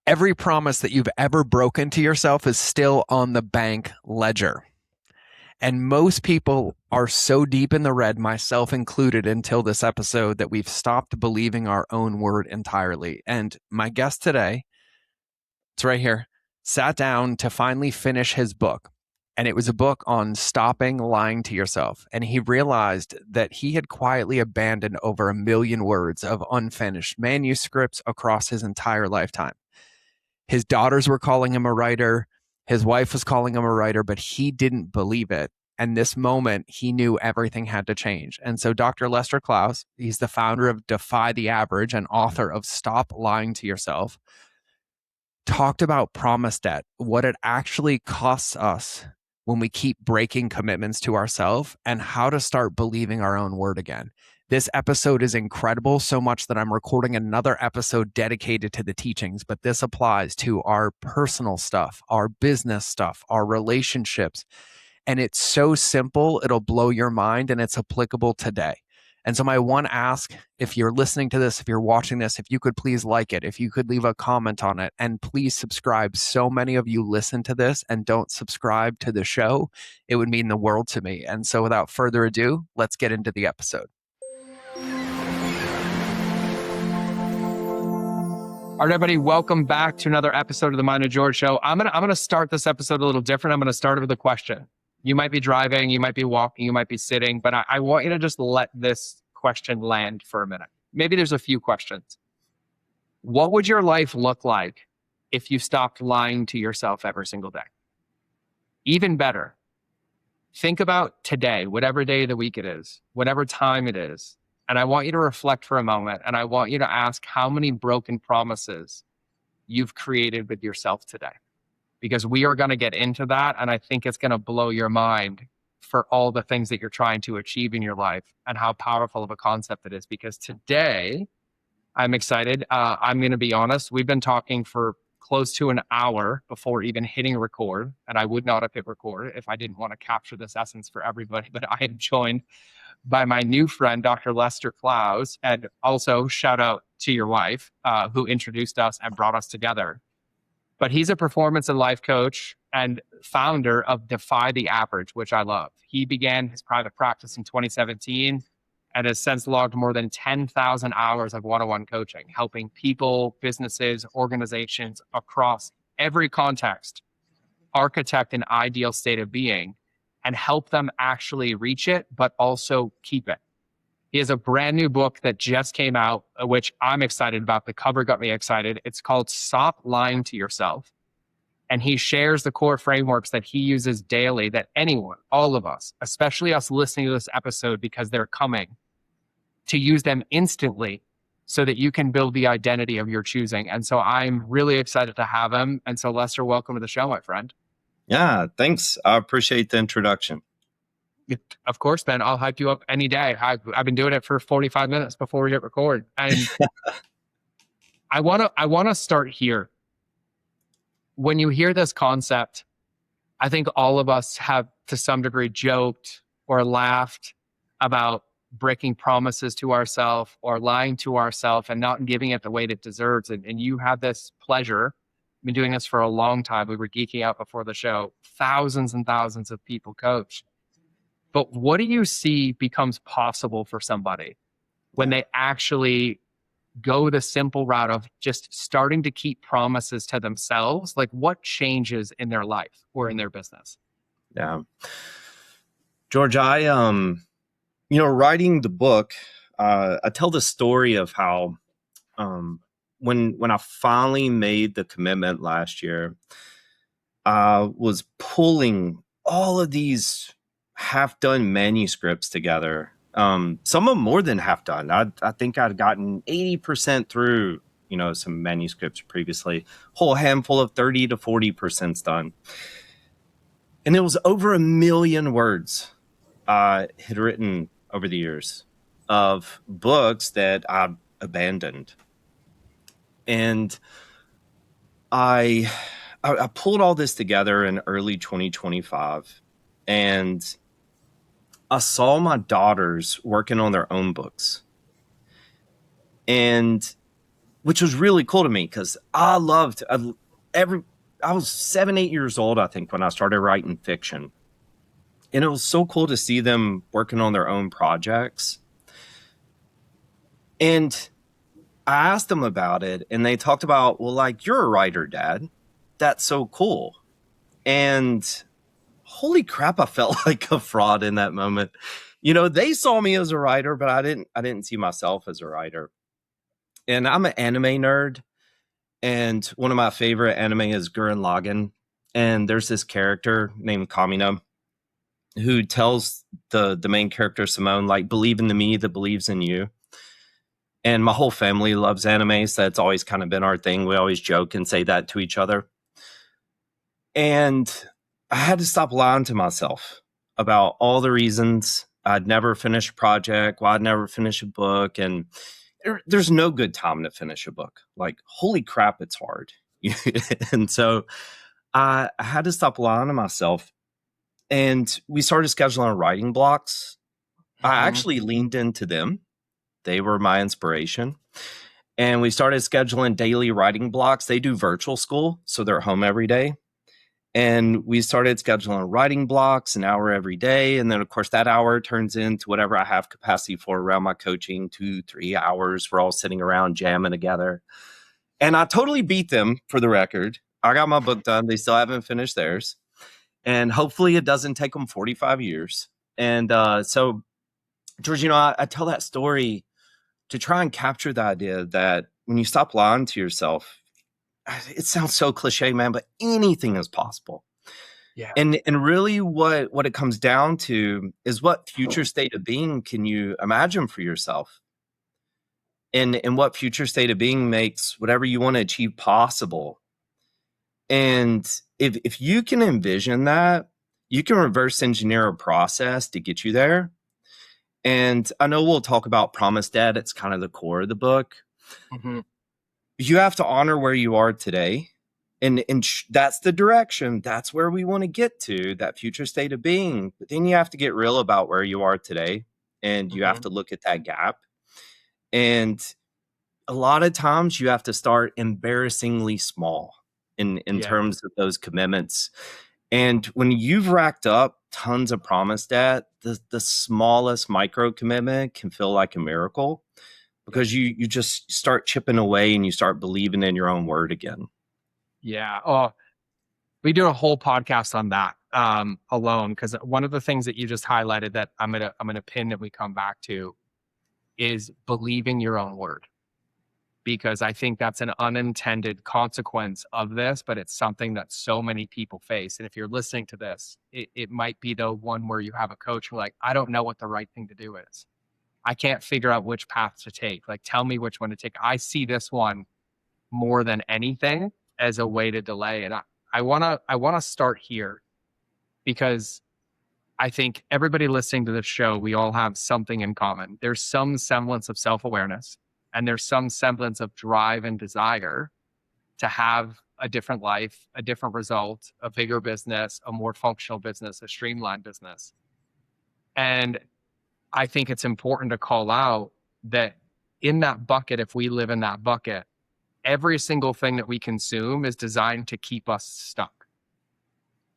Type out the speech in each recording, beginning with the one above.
Every promise that you've ever broken to yourself is still on the bank ledger. And most people are so deep in the red, myself included, until this episode, that we've stopped believing our own word entirely. And my guest today, it's right here, sat down to finally finish his book. And it was a book on stopping lying to yourself. And he realized that he had quietly abandoned over 1 million words of unfinished manuscripts across his entire lifetime. His daughters were calling him a writer. His wife was calling him a writer, but he didn't believe it. And this moment, he knew everything had to change. And so Dr. Lester Clowes, he's the founder of Defy the Average and author of Stop Lying to Yourself, talked about promise debt, what it actually costs us when we keep breaking commitments to ourselves, and how to start believing our own word again. This episode is incredible, so much that I'm recording another episode dedicated to the teachings, but this applies to our personal stuff, our business stuff, our relationships. And it's so simple, it'll blow your mind, and it's applicable today. And so my one ask, if you're listening to this, if you're watching this, if you could please like it, if you could leave a comment on it, and please subscribe. So many of you listen to this and don't subscribe to the show. It would mean the world to me. And so without further ado, let's get into the episode. All right, everybody, welcome back to another episode of the Mind of George Show. I'm gonna start this episode a little different. I'm gonna start it with a question. You might be driving, you might be walking, you might be sitting, but I want you to just let this question land for a minute. Maybe there's a few questions. What would your life look like if you stopped lying to yourself every single day? Even better, think about today, whatever day of the week it is, whatever time it is. And I want you to reflect for a moment, and I want you to ask how many broken promises you've created with yourself today. Because we are going to get into that, and I think it's going to blow your mind for all the things that you're trying to achieve in your life and how powerful of a concept it is. Because today, I'm excited. I'm going to be honest. We've been talking for close to an hour before even hitting record, and I would not have hit record if I didn't want to capture this essence for everybody. But I am joined by my new friend, Dr. Lester Clowes, and also shout out to your wife, who introduced us and brought us together. But he's a performance and life coach and founder of Defy the Average, which I love. He began his private practice in 2017 and has since logged more than 10,000 hours of one-on-one coaching, helping people, businesses, organizations across every context architect an ideal state of being and help them actually reach it, but also keep it. He has a brand new book that just came out, which I'm excited about. The cover got me excited. It's called Stop Lying to Yourself. And he shares the core frameworks that he uses daily that anyone, all of us, especially us listening to this episode because they're coming, to use them instantly so that you can build the identity of your choosing. And so I'm really excited to have him. And so Lester, welcome to the show, my friend. Yeah, thanks. I appreciate the introduction. Of course, man. I'll hype you up any day. I've been doing it for 45 minutes before we hit record. And I want to start here. When you hear this concept, I think all of us have to some degree joked or laughed about breaking promises to ourselves or lying to ourselves and not giving it the weight it deserves. And you have this pleasure. I've been doing this for a long time. We were geeking out before the show. Thousands and thousands of people coach. But what do you see becomes possible for somebody when they actually go the simple route of just starting to keep promises to themselves? Like, what changes in their life or in their business? Yeah. George, I, writing the book, I tell the story of how when I finally made the commitment last year, I was pulling all of these half-done manuscripts together. Some of them more than half done. I think I'd gotten 80% through, some manuscripts previously, whole handful of 30 to 40% done. And it was over 1 million words I had written over the years of books that I abandoned. And I pulled all this together in early 2025, and I saw my daughters working on their own books. And which was really cool to me because I loved every. I was 7, 8 years old, I think, when I started writing fiction, and it was so cool to see them working on their own projects. And I asked them about it, and they talked about, well, like, you're a writer, Dad. That's so cool. And holy crap, I felt like a fraud in that moment. They saw me as a writer, but I didn't see myself as a writer. And I'm an anime nerd, and one of my favorite anime is Gurren Lagann. And there's this character named Kamina who tells the main character Simone, like, believe in the me that believes in you. And my whole family loves anime, so that's always kind of been our thing. We always joke and say that to each other. And I had to stop lying to myself about all the reasons I'd never finish a project, why I'd never finish a book. And there's no good time to finish a book. Like, holy crap, it's hard. And so I had to stop lying to myself. And we started scheduling writing blocks. I actually leaned into them. They were my inspiration. And we started scheduling daily writing blocks. They do virtual school, so they're home every day. And we started scheduling writing blocks, an hour every day. And then, of course, that hour turns into whatever I have capacity for around my coaching, 2-3 hours. We're all sitting around jamming together. And I totally beat them, for the record. I got my book done. They still haven't finished theirs. And hopefully it doesn't take them 45 years. And so, George, I tell that story to try and capture the idea that when you stop lying to yourself, it sounds so cliche, man, but anything is possible. Yeah. And really what it comes down to is, what future state of being can you imagine for yourself? And what future state of being makes whatever you want to achieve possible. And if you can envision that, you can reverse engineer a process to get you there. And I know we'll talk about promise debt. It's kind of the core of the book. Mm-hmm. You have to honor where you are today. And that's the direction. That's where we want to get to, that future state of being. But then you have to get real about where you are today. And you have to look at that gap. And a lot of times you have to start embarrassingly small in terms of those commitments. And when you've racked up tons of promise debt, the smallest micro commitment can feel like a miracle, because you just start chipping away and you start believing in your own word again. Yeah. Oh, we do a whole podcast on that alone, because one of the things that you just highlighted that I'm gonna pin that we come back to is believing your own word, because I think that's an unintended consequence of this, but it's something that so many people face. And if you're listening to this, it might be the one where you have a coach who, like, I don't know what the right thing to do is. I can't figure out which path to take. Like, tell me which one to take. I see this one more than anything as a way to delay. And I wanna start here, because I think everybody listening to this show, we all have something in common. There's some semblance of self-awareness, and there's some semblance of drive and desire to have a different life, a different result, a bigger business, a more functional business, a streamlined business. And I think it's important to call out that in that bucket, if we live in that bucket, every single thing that we consume is designed to keep us stuck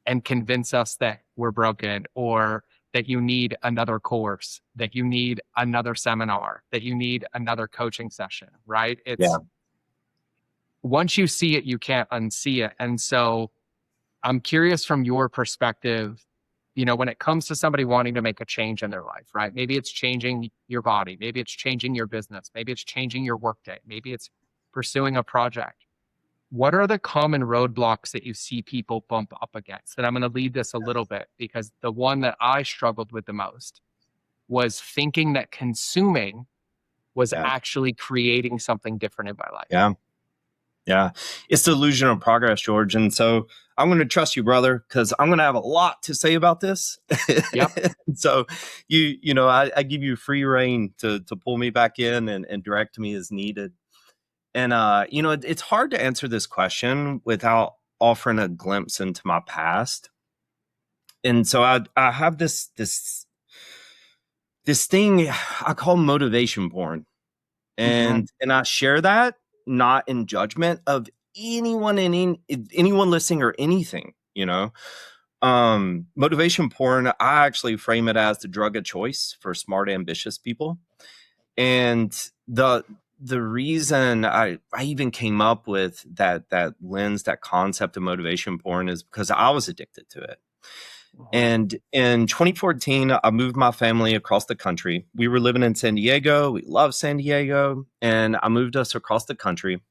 and convince us that we're broken, or that you need another course, that you need another seminar, that you need another coaching session, right? Once you see it, you can't unsee it. And so I'm curious, from your perspective, when it comes to somebody wanting to make a change in their life, right? Maybe it's changing your body. Maybe it's changing your business. Maybe it's changing your workday. Maybe it's pursuing a project. What are the common roadblocks that you see people bump up against? And I'm going to lead this a little bit, because the one that I struggled with the most was thinking that consuming was actually creating something different in my life. Yeah. It's the illusion of progress, George. And so I'm going to trust you, brother, because I'm going to have a lot to say about this. Yep. So I give you free reign to pull me back in and direct me as needed. And, it's hard to answer this question without offering a glimpse into my past. And so I have this thing I call motivation porn. And I share that not in judgment of anyone anyone listening or anything, you know. Motivation porn, I actually frame it as the drug of choice for smart, ambitious people. And the reason I even came up with that lens, that concept of motivation porn, is because I was addicted to it. And in 2014, I moved my family across the country. We were living in San Diego. We love San Diego. And I moved us across the country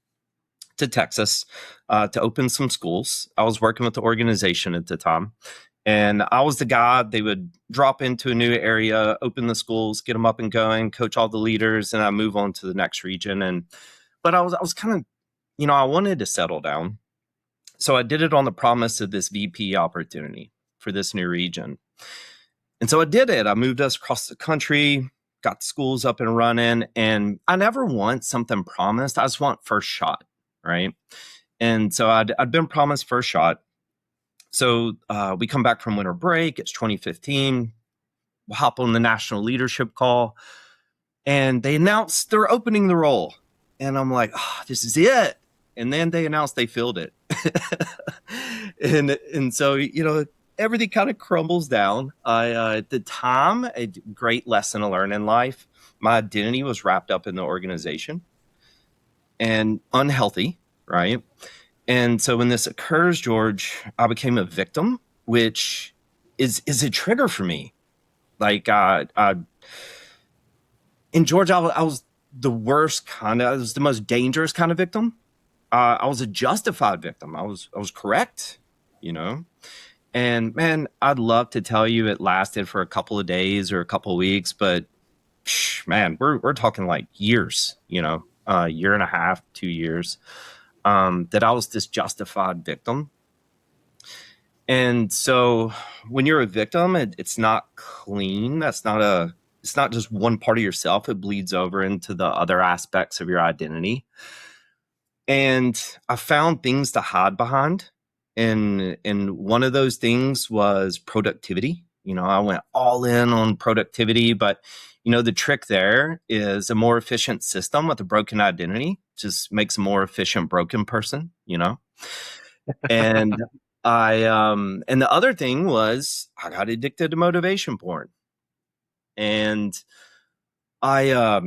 to Texas to open some schools. I was working with the organization at the time. And I was the guy they would drop into a new area, open the schools, get them up and going, coach all the leaders, and I move on to the next region. But I was kind of, I wanted to settle down. So I did it on the promise of this VP opportunity for this new region. And so I did it. I moved us across the country, got schools up and running, and I never want something promised. I just want first shot, right? And so I'd been promised first shot. So we come back from winter break. It's 2015. We'll hop on the national leadership call, and they announced they're opening the role. And I'm like, oh, this is it. And then they announced they filled it. and so, everything kind of crumbles down. At the time, a great lesson to learn in life. My identity was wrapped up in the organization and unhealthy, right? And so when this occurs, George, I became a victim, which is a trigger for me. Like, in Georgia, I was the worst kind of, I was the most dangerous kind of victim. I was a justified victim. I was correct, And man, I'd love to tell you it lasted for a couple of days or a couple of weeks, but man, we're talking like years, a year and a half, 2 years, that I was this justified victim. And so when you're a victim, it's not clean. It's not just one part of yourself. It bleeds over into the other aspects of your identity. And I found things to hide behind. And one of those things was productivity. I went all in on productivity, but the trick there is a more efficient system with a broken identity just makes a more efficient broken person, And and the other thing was I got addicted to motivation porn. And I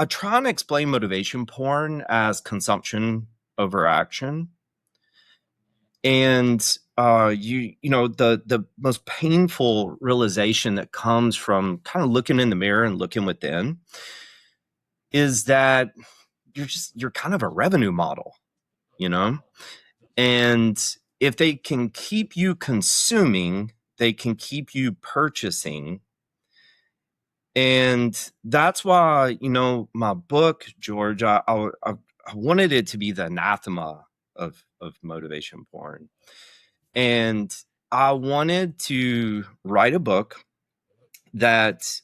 try and explain motivation porn as consumption over action. And the most painful realization that comes from kind of looking in the mirror and looking within is that you're kind of a revenue model, and if they can keep you consuming, they can keep you purchasing. And that's why, my book, George, I wanted it to be the anathema of motivation porn. And I wanted to write a book that,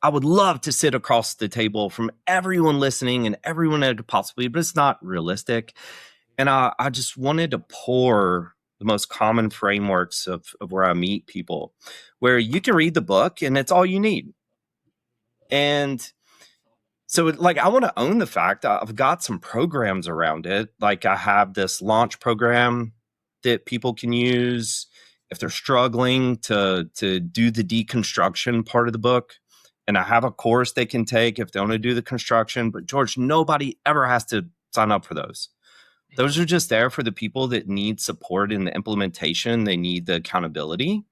I would love to sit across the table from everyone listening and everyone that could possibly, but it's not realistic. And I just wanted to pour the most common frameworks of where I meet people, where you can read the book and it's all you need. And so I want to own the fact I've got some programs around it. Like I have this launch program that people can use if they're struggling to do the deconstruction part of the book. And I have a course they can take if they want to do the construction. But George, nobody ever has to sign up for those. Those are just there for the people that need support in the implementation. They need the accountability.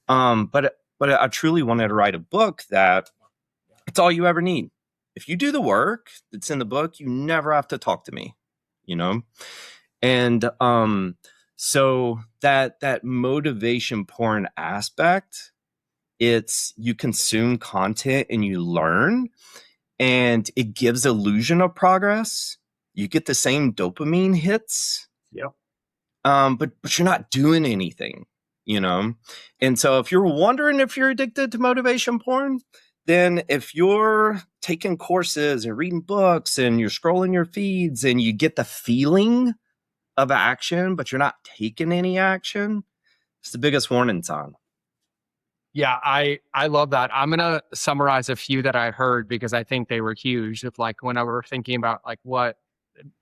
But I truly wanted to write a book that it's all you ever need. If you do the work that's in the book, you never have to talk to me, And so that motivation porn aspect, it's you consume content and you learn, and it gives illusion of progress. You get the same dopamine hits. Yep. But you're not doing anything, And so if you're wondering if you're addicted to motivation porn, then if you're taking courses and reading books and you're scrolling your feeds and you get the feeling of action, but you're not taking any action, it's the biggest warning sign. Yeah, I love that. I'm gonna summarize a few that I heard because I think they were huge. Of like when I were thinking about like what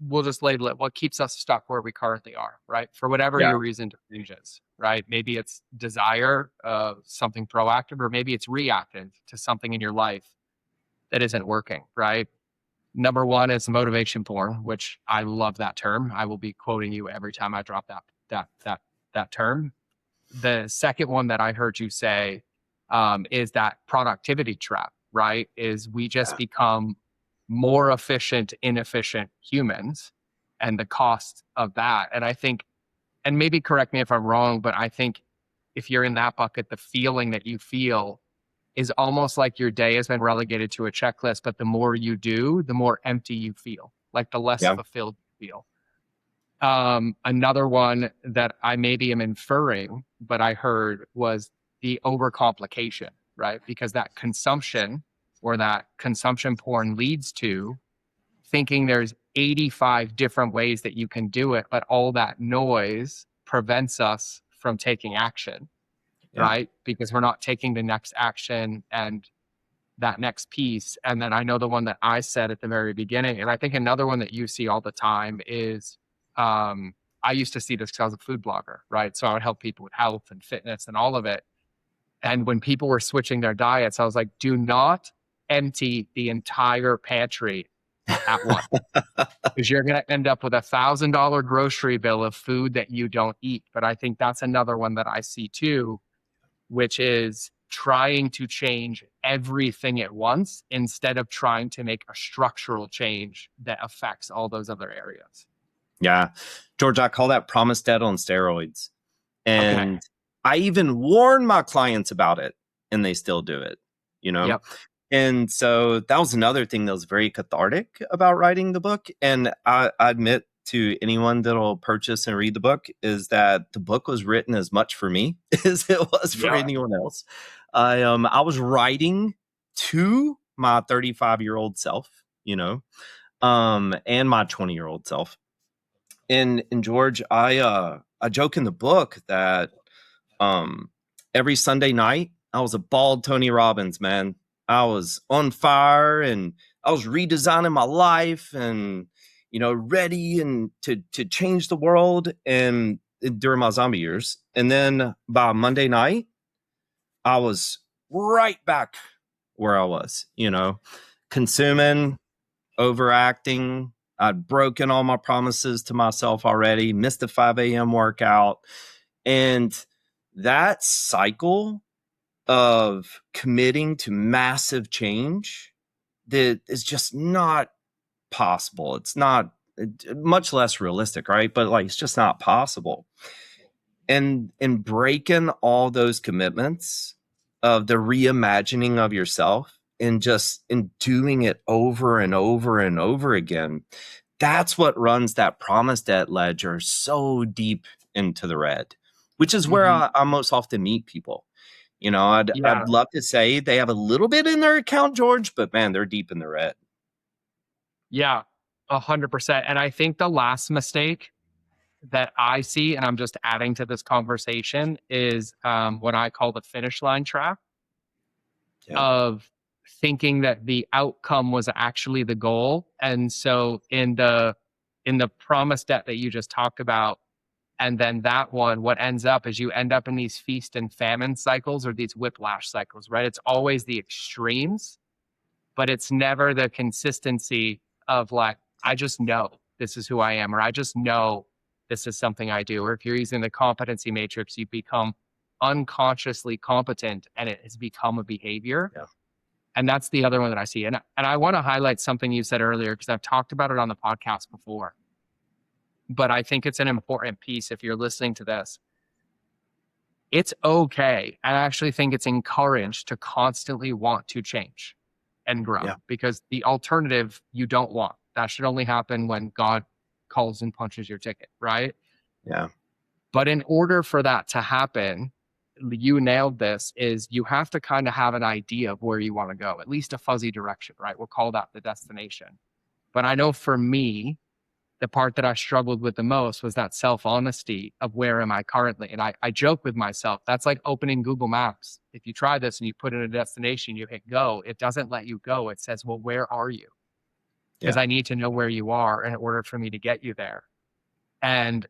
we'll just label it, what keeps us stuck where we currently are, right? For whatever Yeah. your reason to change is, right? Maybe it's desire, something proactive, or maybe it's reactive to something in your life that isn't working, right? Number one is motivation porn, which I love that term. I will be quoting you every time I drop that term. The second one that I heard you say is that productivity trap, right? Is we just Yeah. become more efficient, inefficient humans and the cost of that. And I think, and maybe correct me if I'm wrong, but I think if you're in that bucket, the feeling that you feel is almost like your day has been relegated to a checklist, but the more you do, the more empty you feel, like the less Yeah. fulfilled you feel. Another one that I maybe am inferring, but I heard was the overcomplication, right? Because that consumption or that consumption porn leads to thinking there's 85 different ways that you can do it, but all that noise prevents us from taking action, Yeah. right? Because we're not taking the next action and that next piece. And then I know the one that I said at the very beginning, and I think another one that you see all the time is I used to see this because I was a food blogger, right? So I would help people with health and fitness and all of it. And when people were switching their diets, I was like, do not empty the entire pantry at once because you're going to end up with $1,000 grocery bill of food that you don't eat. But I think that's another one that I see too, which is trying to change everything at once instead of trying to make a structural change that affects all those other areas. Yeah. George, I call that promise debt on steroids. Okay. And I even warn my clients about it and they still do it, you know? Yep. And so that was another thing that was very cathartic about writing the book. And I admit to anyone that'll purchase and read the book is that the book was written as much for me as it was for Yeah. anyone else. I was writing to my 35-year-old self, you know, and my 20-year-old self. And George, I joke in the book that um every Sunday night I was a bald Tony Robbins, man. I was on fire and I was redesigning my life and ready and to change the world and during my zombie years. And then by Monday night, I was right back where I was, consuming, overacting. I'd broken all my promises to myself already, missed the 5 a.m. workout. And that cycle of committing to massive change that is just not possible. It's not much less realistic, right? But like, it's just not possible. And in breaking all those commitments of the reimagining of yourself and just in doing it over and over and over again, that's what runs that promise debt ledger so deep into the red, which is where Mhm. I most often meet people. I'd Yeah. love to say they have a little bit in their account, George, but man, they're deep in the red. Yeah. 100%. And I think the last mistake that I see, and I'm just adding to this conversation, is what I call the finish line trap Yeah. of thinking that the outcome was actually the goal. And so in the promise debt that you just talked about, and then that one, what ends up is you end up in these feast and famine cycles or these whiplash cycles, right? It's always the extremes, but it's never the consistency of like, I just know this is who I am, or I just know this is something I do. Or if you're using the competency matrix, you become unconsciously competent and it has become a behavior. Yeah. And that's the other one that I see. And I want to highlight something you said earlier because I've talked about it on the podcast before. But I think it's an important piece if you're listening to this. It's okay. I actually think it's encouraged to constantly want to change and grow Yeah. because the alternative you don't want. That should only happen when God calls and punches your ticket, right? Yeah. But in order for that to happen, you nailed this, is you have to kind of have an idea of where you want to go, at least a fuzzy direction, right? We'll call that the destination. But I know for me, the part that I struggled with the most was that self-honesty of where am I currently? And I joke with myself, that's like opening Google Maps. If you try this and you put in a destination, you hit go, it doesn't let you go. It says, well, where are you? Because Yeah. I need to know where you are in order for me to get you there. And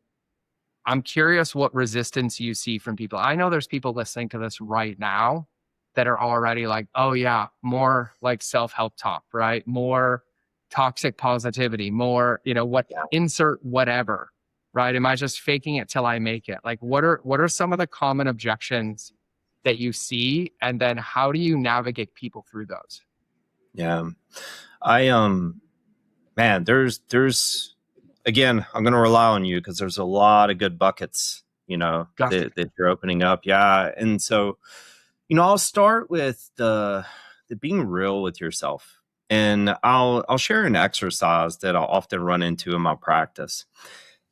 I'm curious what resistance you see from people. I know there's people listening to this right now that are already like, oh yeah, more like self-help talk, right? More toxic positivity, more, what insert whatever, right? Am I just faking it till I make it? Like what are some of the common objections that you see? And then how do you navigate people through those? Yeah. I man, there's again, I'm gonna rely on you because there's a lot of good buckets, Gotcha. that you're opening up. Yeah. And so, I'll start with the being real with yourself. And I'll share an exercise that I'll often run into in my practice.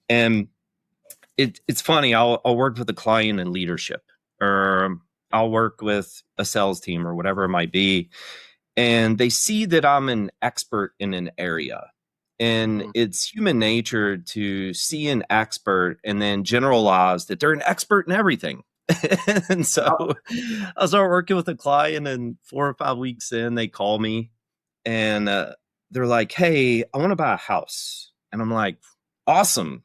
And it's funny, I'll work with a client in leadership, or I'll work with a sales team or whatever it might be. And they see that I'm an expert in an area. And it's human nature to see an expert and then generalize that they're an expert in everything. And so I start working with a client, and 4 or 5 weeks in, they call me and they're like, hey, I want to buy a house. And I'm like, awesome.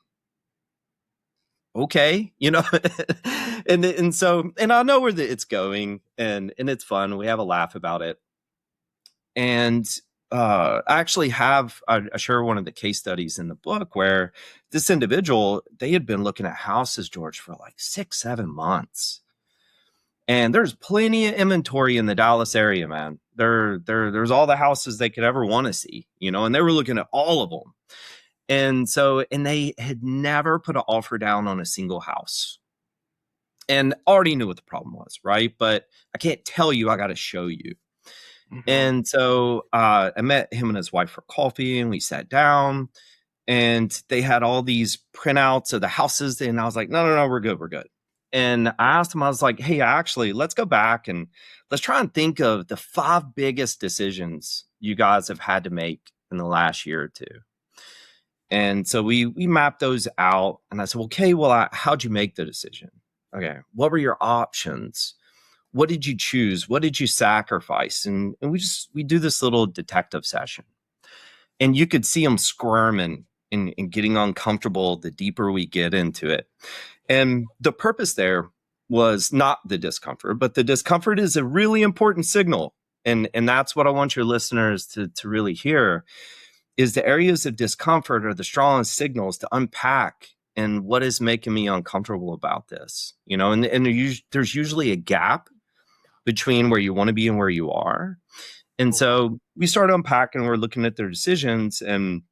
Okay. And so, and I know where it's going, and it's fun. We have a laugh about it. And I actually I share one of the case studies in the book where this individual, they had been looking at houses, George, for like 6-7 months. And there's plenty of inventory in the Dallas area, man. There's all the houses they could ever want to see, and they were looking at all of them. And so, and they had never put an offer down on a single house, and already knew what the problem was, right? But I can't tell you, I got to show you. And so I met him and his wife for coffee, and we sat down, and they had all these printouts of the houses. And I was like, no, we're good. We're good. And I asked him, I was like, hey, actually, let's go back and let's try and think of the 5 biggest decisions you guys have had to make in the last year or two. And so we mapped those out, and I said, okay, well, how'd you make the decision? Okay. What were your options? What did you choose? What did you sacrifice? And we do this little detective session, and you could see them squirming and getting uncomfortable the deeper we get into it. And the purpose there was not the discomfort, but the discomfort is a really important signal. And that's what I want your listeners to really hear, is the areas of discomfort are the strongest signals to unpack, and what is making me uncomfortable about this, and there's usually a gap between where you want to be and where you are. And so we started unpacking, we're looking at their decisions, and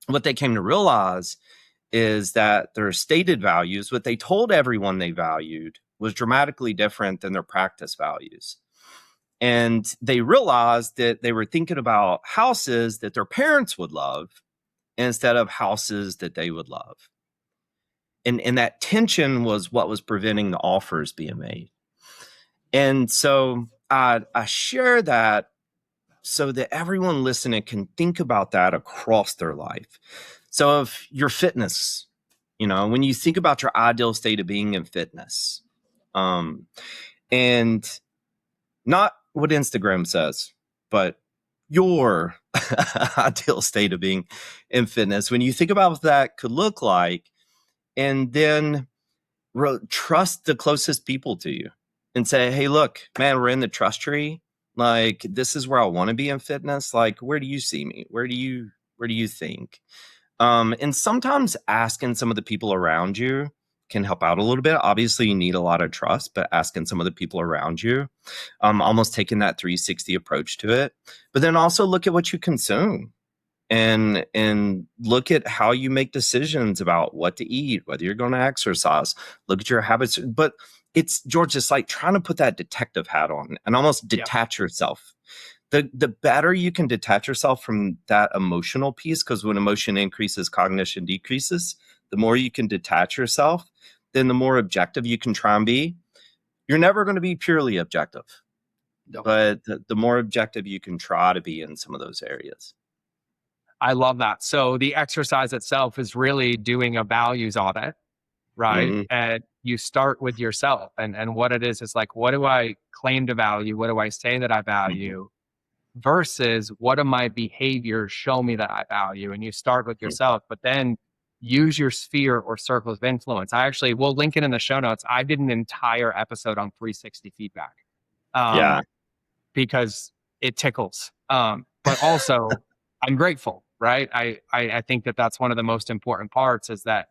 what they came to realize is that their stated values, what they told everyone they valued, was dramatically different than their practice values. And they realized that they were thinking about houses that their parents would love instead of houses that they would love. And that tension was what was preventing the offers being made. And so I share that so that everyone listening can think about that across their life. So if your fitness, when you think about your ideal state of being in fitness, and not what Instagram says, but your ideal state of being in fitness, when you think about what that could look like, and then trust the closest people to you and say, hey, look, man, we're in the trust tree. Like, this is where I want to be in fitness. Like, where do you see me? Where do you think? And sometimes asking some of the people around you can help out a little bit. Obviously, you need a lot of trust, but asking some of the people around you, almost taking that 360 approach to it. But then also look at what you consume, and look at how you make decisions about what to eat, whether you're going to exercise. Look at your habits. But it's, George, it's like trying to put that detective hat on and almost detach yourself. The better you can detach yourself from that emotional piece, because when emotion increases, cognition decreases. The more you can detach yourself, then the more objective you can try and be. You're never going to be purely objective, but the more objective you can try to be in some of those areas. I love that. So the exercise itself is really doing a values audit, right? Hmm. And you start with yourself, and what it is like, what do I claim to value? What do I say that I Hmm. value? Versus what do my behaviors show me that I value? And you start with yourself, but then use your sphere or circle of influence. I actually will link it in the show notes. I did an entire episode on 360 feedback. Yeah. Because it tickles. But also I'm grateful, right? I think that that's one of the most important parts is that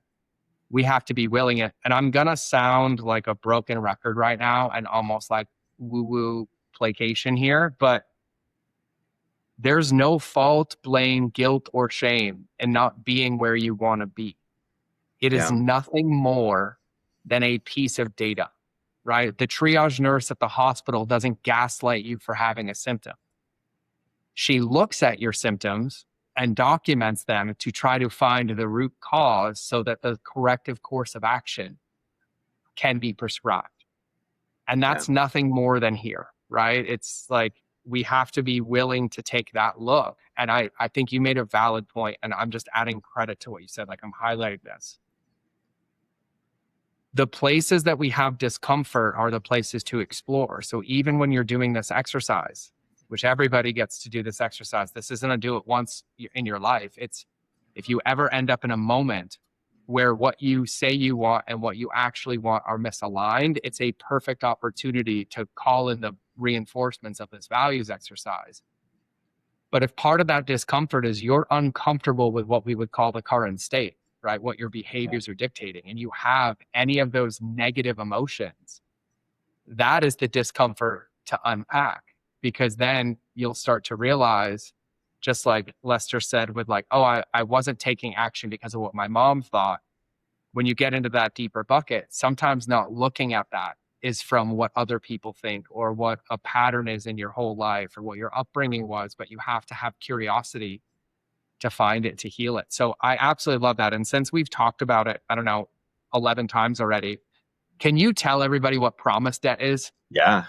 we have to be willing it. And I'm going to sound like a broken record right now and almost like woo woo placation here, but there's no fault, blame, guilt, or shame in not being where you want to be. It is Yeah. nothing more than a piece of data, right? The triage nurse at the hospital doesn't gaslight you for having a symptom. She looks at your symptoms and documents them to try to find the root cause so that the corrective course of action can be prescribed. And Yeah. that's nothing more than here, right? It's like we have to be willing to take that look. And I think you made a valid point, and I'm just adding credit to what you said. Like I'm highlighting this. The places that we have discomfort are the places to explore. So even when you're doing this exercise, which everybody gets to do this exercise, this isn't a do it once in your life. It's if you ever end up in a moment where what you say you want and what you actually want are misaligned, it's a perfect opportunity to call in the reinforcements of this values exercise. But if part of that discomfort is you're uncomfortable with what we would call the current state, right? What your behaviors are dictating, and you have any of those negative emotions, that is the discomfort to unpack, because then you'll start to realize, just like Lester said, with like, oh, I wasn't taking action because of what my mom thought. When you get into that deeper bucket, sometimes not looking at that is from what other people think or what a pattern is in your whole life or what your upbringing was, but you have to have curiosity to find it, to heal it. So I absolutely love that. And since we've talked about it, I don't know, 11 times already, can you tell everybody what promise debt is? Yeah.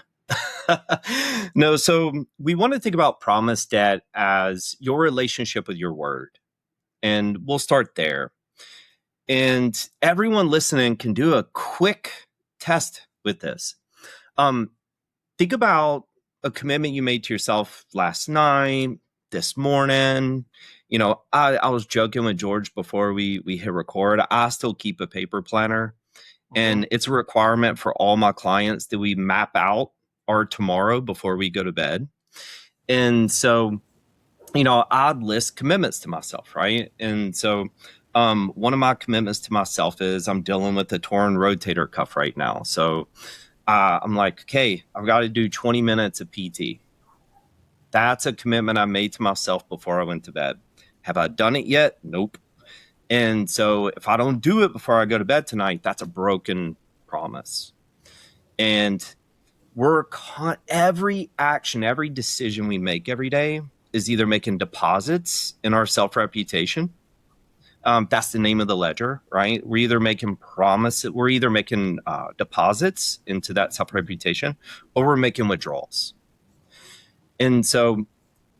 No, so we want to think about promise debt as your relationship with your word. And we'll start there. And everyone listening can do a quick test with this. Think about a commitment you made to yourself last night, this morning. You know, I was joking with George before we hit record. I still keep a paper planner, and it's a requirement for all my clients that we map out our tomorrow before we go to bed. And so, you know, I'd list commitments to myself, right? And so one of my commitments to myself is I'm dealing with a torn rotator cuff right now. So I'm like, okay, I've got to do 20 minutes of PT. That's a commitment I made to myself before I went to bed. Have I done it yet? Nope. And so if I don't do it before I go to bed tonight, that's a broken promise. And every action, every decision we make every day is either making deposits in our self-reputation. That's the name of the ledger, right? We're either making deposits into that self-reputation, or we're making withdrawals. And so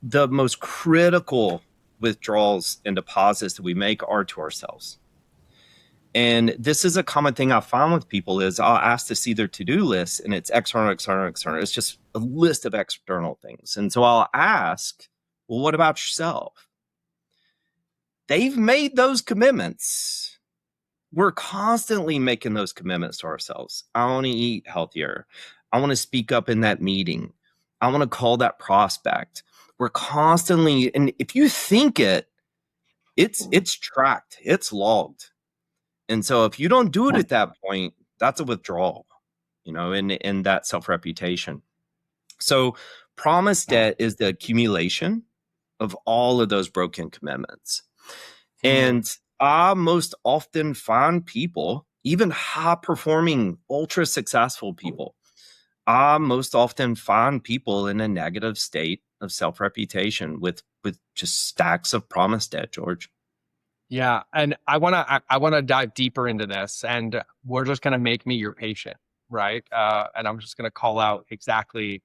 the most critical withdrawals and deposits that we make are to ourselves. And this is a common thing I found with people is I'll ask to see their to-do list, and it's external. It's just a list of external things. And so I'll ask, well, what about yourself? They've made those commitments. We're constantly making those commitments to ourselves. I want to eat healthier. I want to speak up in that meeting. I want to call that prospect. We're constantly, and if you think it's tracked, it's logged. And so if you don't do it at that point, that's a withdrawal, you know, in that self-reputation. So promise debt is the accumulation of all of those broken commitments. And I most often find people, even high-performing, ultra-successful people, I most often find people in a negative state of self-reputation with just stacks of promise debt, George. Yeah, and I wanna dive deeper into this, and we're just gonna make me your patient, right? And I'm just gonna call out exactly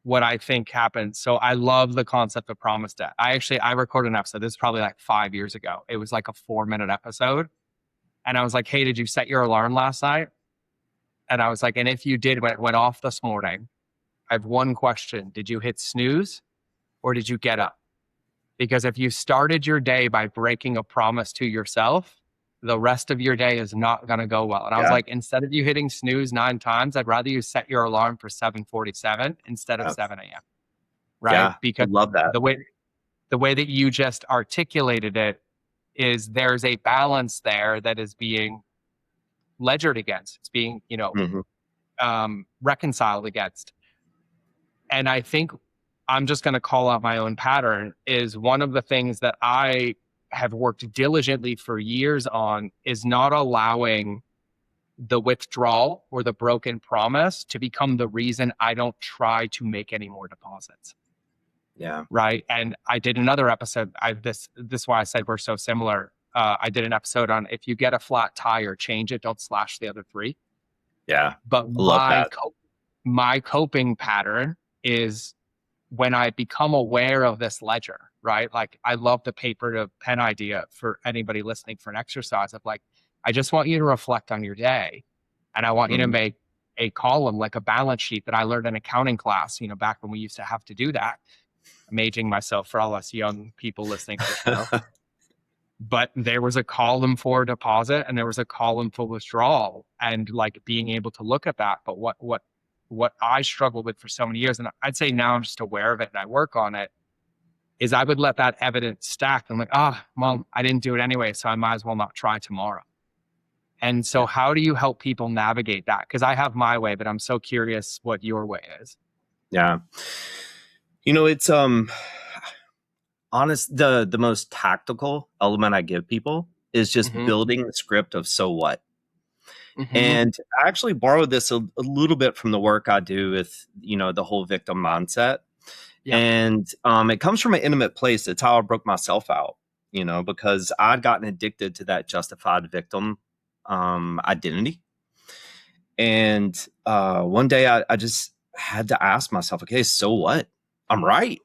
what I think happens. So I love the concept of promise debt. I recorded an episode. This is probably like 5 years ago. It was like a 4-minute episode. And I was like, hey, did you set your alarm last night? And I was like, and if you did, when it went off this morning, I have one question. Did you hit snooze or did you get up? Because if you started your day by breaking a promise to yourself, the rest of your day is not going to go well. And I was like, instead of you hitting snooze 9 times, I'd rather you set your alarm for 7:47 instead of 7 a.m. Right? Yeah, Because I love that. the way that you just articulated it is there's a balance there that is being ledgered against. It's being, reconciled against. And I think I'm just going to call out my own pattern is one of the things that I have worked diligently for years on is not allowing the withdrawal or the broken promise to become the reason I don't try to make any more deposits. Yeah. Right. And I did another episode. This is why I said we're so similar. I did an episode on if you get a flat tire, change it, don't slash the other 3. Yeah. But I love that. my coping pattern is when I become aware of this ledger, right? Like I love the paper to pen idea for anybody listening for an exercise of like, I just want you to reflect on your day. And I want you to make a column, like a balance sheet that I learned in accounting class, back when we used to have to do that. I'm aging myself for all us young people listening to the show. But there was a column for deposit and there was a column for withdrawal and like being able to look at that. But what I struggled with for so many years, and I'd say now I'm just aware of it and I work on it, is I would let that evidence stack. I'm like, well, I didn't do it anyway, so I might as well not try tomorrow. And so how do you help people navigate that? Because I have my way, but I'm so curious what your way is. Yeah. It's honest, the most tactical element I give people is just building the script of so what. And I actually borrowed this a little bit from the work I do with, the whole victim mindset. Yeah. And it comes from an intimate place. It's how I broke myself out, because I'd gotten addicted to that justified victim identity. And one day I just had to ask myself, okay, so what? I'm right.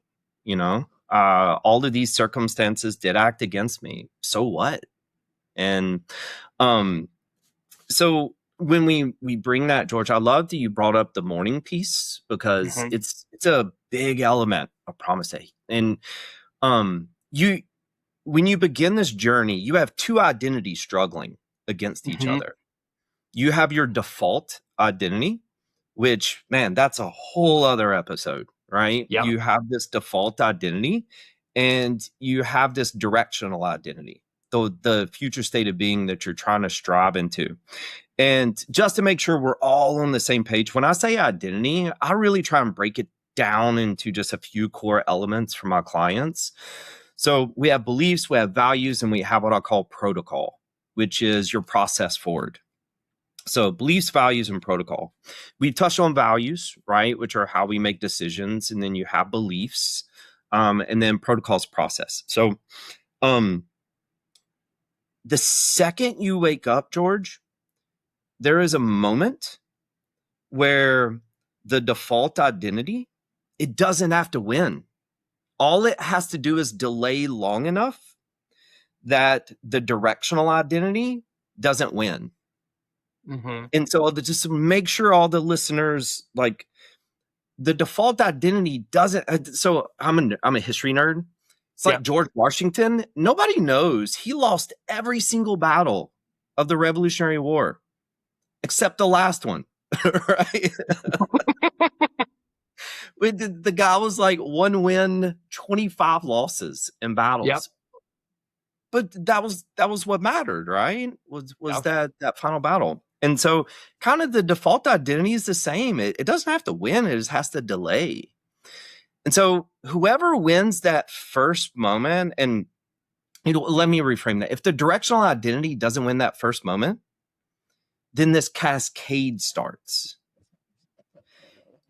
All of these circumstances did act against me. So what? And so when we bring that, George, I love that you brought up the morning piece because it's a big element of promise day. And when you begin this journey, you have 2 identities struggling against each other. You have your default identity, which, man, that's a whole other episode, right? Yep. You have this default identity and you have this directional identity, the future state of being that you're trying to strive into. And just to make sure we're all on the same page, when I say identity, I really try and break it down into just a few core elements for my clients. So we have beliefs, we have values, and we have what I call protocol, which is your process forward. So beliefs, values, and protocol. We touched on values, right, which are how we make decisions. And then you have beliefs, and then protocols process. So the second you wake up, George, there is a moment where the default identity, it doesn't have to win. All it has to do is delay long enough that the directional identity doesn't win. And so just make sure all the listeners, like, the default identity doesn't. So I'm a history nerd. It's like George Washington. Nobody knows he lost every single battle of the Revolutionary War, except the last one, right? The guy was like 1 win, 25 losses in battles. Yep. But that was what mattered, right? Was that final battle. And so kind of the default identity is the same. It doesn't have to win. It just has to delay. And so whoever wins that first moment, and let me reframe that. If the directional identity doesn't win that first moment, then this cascade starts.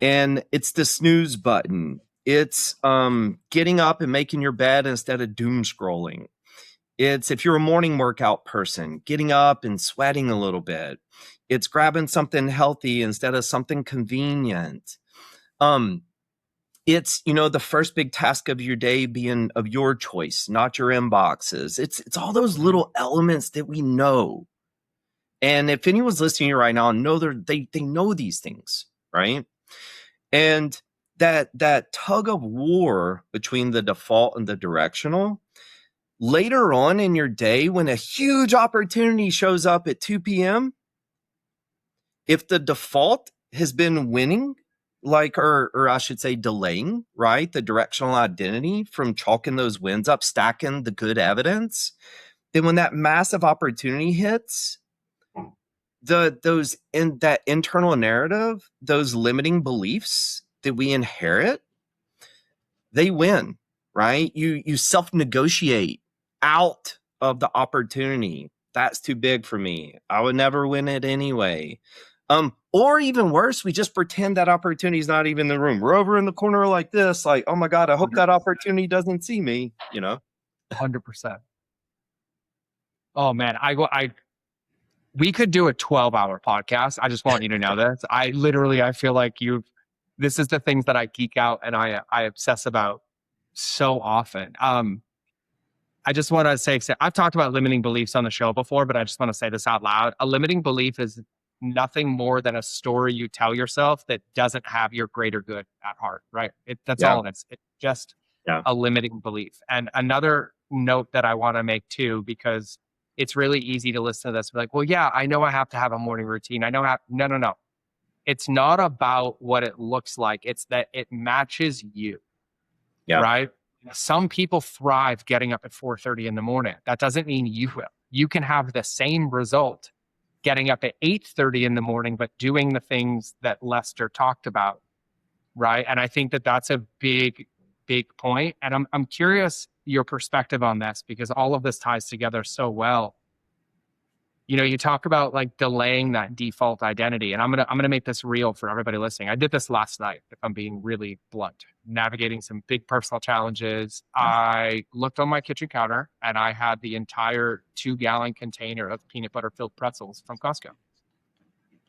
And it's the snooze button. It's getting up and making your bed instead of doom scrolling. It's, if you're a morning workout person, getting up and sweating a little bit. It's grabbing something healthy instead of something convenient. It's, the first big task of your day being of your choice, not your inboxes. It's all those little elements that we know. And if anyone's listening right now, they know these things, right? And that tug of war between the default and the directional, later on in your day, when a huge opportunity shows up at 2 p.m., if the default has been winning, or I should say delaying, right, the directional identity from chalking those wins up, stacking the good evidence, then when that massive opportunity hits, that internal narrative, those limiting beliefs that we inherit, they win, right? You self-negotiate out of the opportunity. That's too big for me. I would never win it anyway. Or even worse, we just pretend that opportunity is not even in the room. We're over in the corner like this, like, oh my God, I hope that opportunity doesn't see me, 100%. Oh man, we could do a 12-hour podcast. I just want you to know this. I feel like this is the things that I geek out and I obsess about so often. I just want to say, I've talked about limiting beliefs on the show before, but I just want to say this out loud. A limiting belief is nothing more than a story you tell yourself that doesn't have your greater good at heart, right? That's all it is. It's just a limiting belief. And another note that I want to make too, because it's really easy to listen to this, be like, well, yeah, I know I have to have a morning routine. I know no. It's not about what it looks like. It's that it matches you, right? Some people thrive getting up at 4:30 in the morning. That doesn't mean you will. You can have the same result getting up at 8:30 in the morning, but doing the things that Lester talked about, right? And I think that that's a big point. And I'm curious your perspective on this, because all of this ties together so well. You talk about like delaying that default identity, and I'm gonna make this real for everybody listening. I did this last night, if I'm being really blunt, navigating some big personal challenges. I looked on my kitchen counter and I had the entire 2-gallon container of peanut butter filled pretzels from Costco,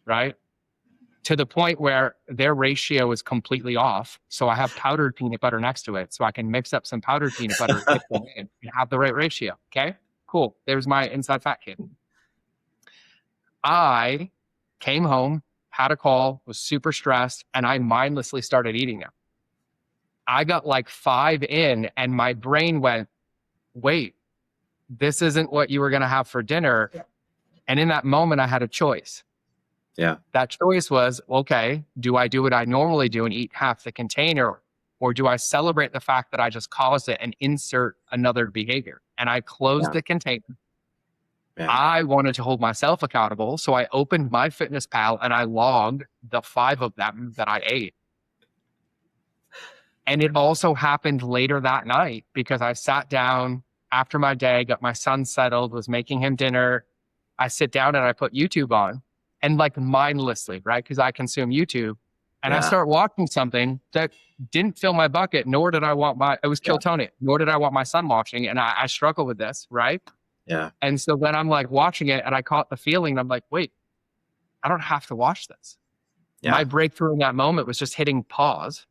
right? To the point where their ratio is completely off. So I have powdered peanut butter next to it, so I can mix up some powdered peanut butter and have the right ratio. Okay, cool. There's my inside fact kid. I came home, had a call, was super stressed, and I mindlessly started eating them. I got like 5 in and my brain went, wait, this isn't what you were going to have for dinner. And in that moment, I had a choice. Yeah. That choice was, okay, do I do what I normally do and eat half the container? Or do I celebrate the fact that I just caused it and insert another behavior? And I closed the container. Yeah. I wanted to hold myself accountable. So I opened my Fitness Pal and I logged the 5 of them that I ate. And it also happened later that night because I sat down after my day, got my son settled, was making him dinner. I sit down and I put YouTube on. And like mindlessly, right? Because I consume YouTube. And I start watching something that didn't fill my bucket, nor did I want it was Kill Tony, nor did I want my son watching. And I struggle with this, right? Yeah. And so then I'm like watching it and I caught the feeling. I'm like, wait, I don't have to watch this. Yeah. My breakthrough in that moment was just hitting pause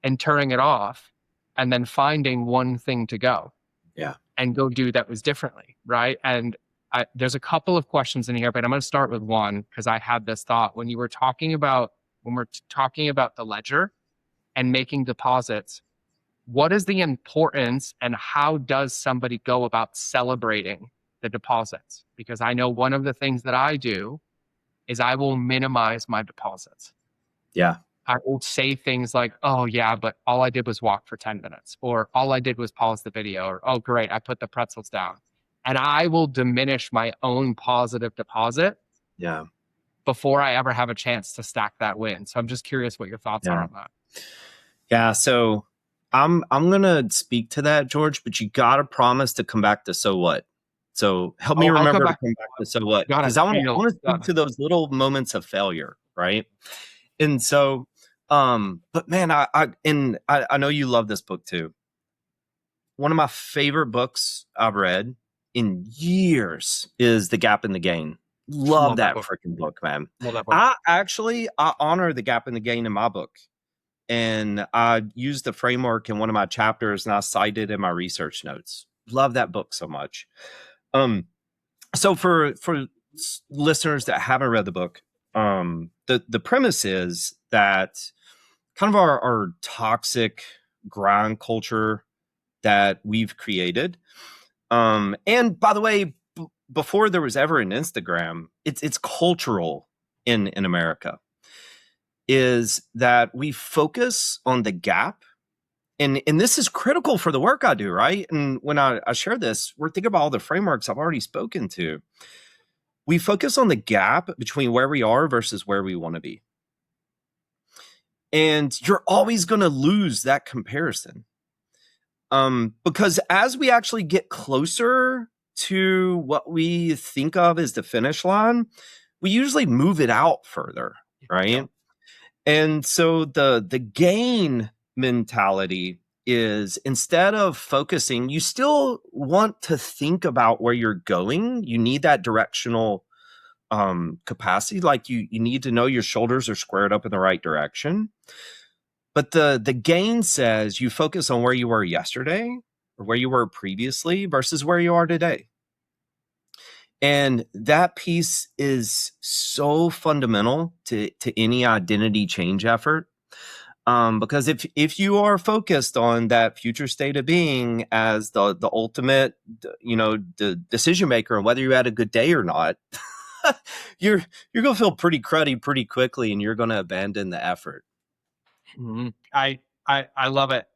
and turning it off and then finding one thing to go. Yeah. And go do that was differently, right? And there's a couple of questions in here, but I'm going to start with one because I had this thought when we're talking about the ledger and making deposits. What is the importance and how does somebody go about celebrating the deposits? Because I know one of the things that I do is I will minimize my deposits. Yeah. I will say things like, oh yeah, but all I did was walk for 10 minutes, or all I did was pause the video, or oh great, I put the pretzels down. And I will diminish my own positive deposit before I ever have a chance to stack that win. So I'm just curious what your thoughts are on that. Yeah. So I'm going to speak to that, George, but you got to promise to come back to so what. So help me remember to come back to so what. Because I want to speak to those little moments of failure, right? And so, but man, I know you love this book too. One of my favorite books I've read in years is The Gap in the Gain. Love that freaking book, man. I honor The Gap in the Gain in my book. and I used the framework in one of my chapters, and I cited in my research notes. Love that book so much. So for listeners that haven't read the book, the premise is that kind of our toxic grind culture that we've created. And by the way, before there was ever an Instagram, it's cultural in America, is that we focus on the gap. And this is critical for the work I do, right? And when I share this, we're thinking about all the frameworks I've already spoken to. We focus on the gap between where we are versus where we want to be. And you're always going to lose that comparison. Because as we actually get closer to what we think of as the finish line, we usually move it out further, right? Yeah. And so the gain mentality is, instead of focusing, you still want to think about where you're going. You need that directional capacity. Like you need to know your shoulders are squared up in the right direction. But the gain says you focus on where you were yesterday or where you were previously versus where you are today. And that piece is so fundamental to any identity change effort. Because if you are focused on that future state of being as the ultimate, the decision maker, and whether you had a good day or not, you're going to feel pretty cruddy pretty quickly, and you're going to abandon the effort. Mm-hmm. I love it.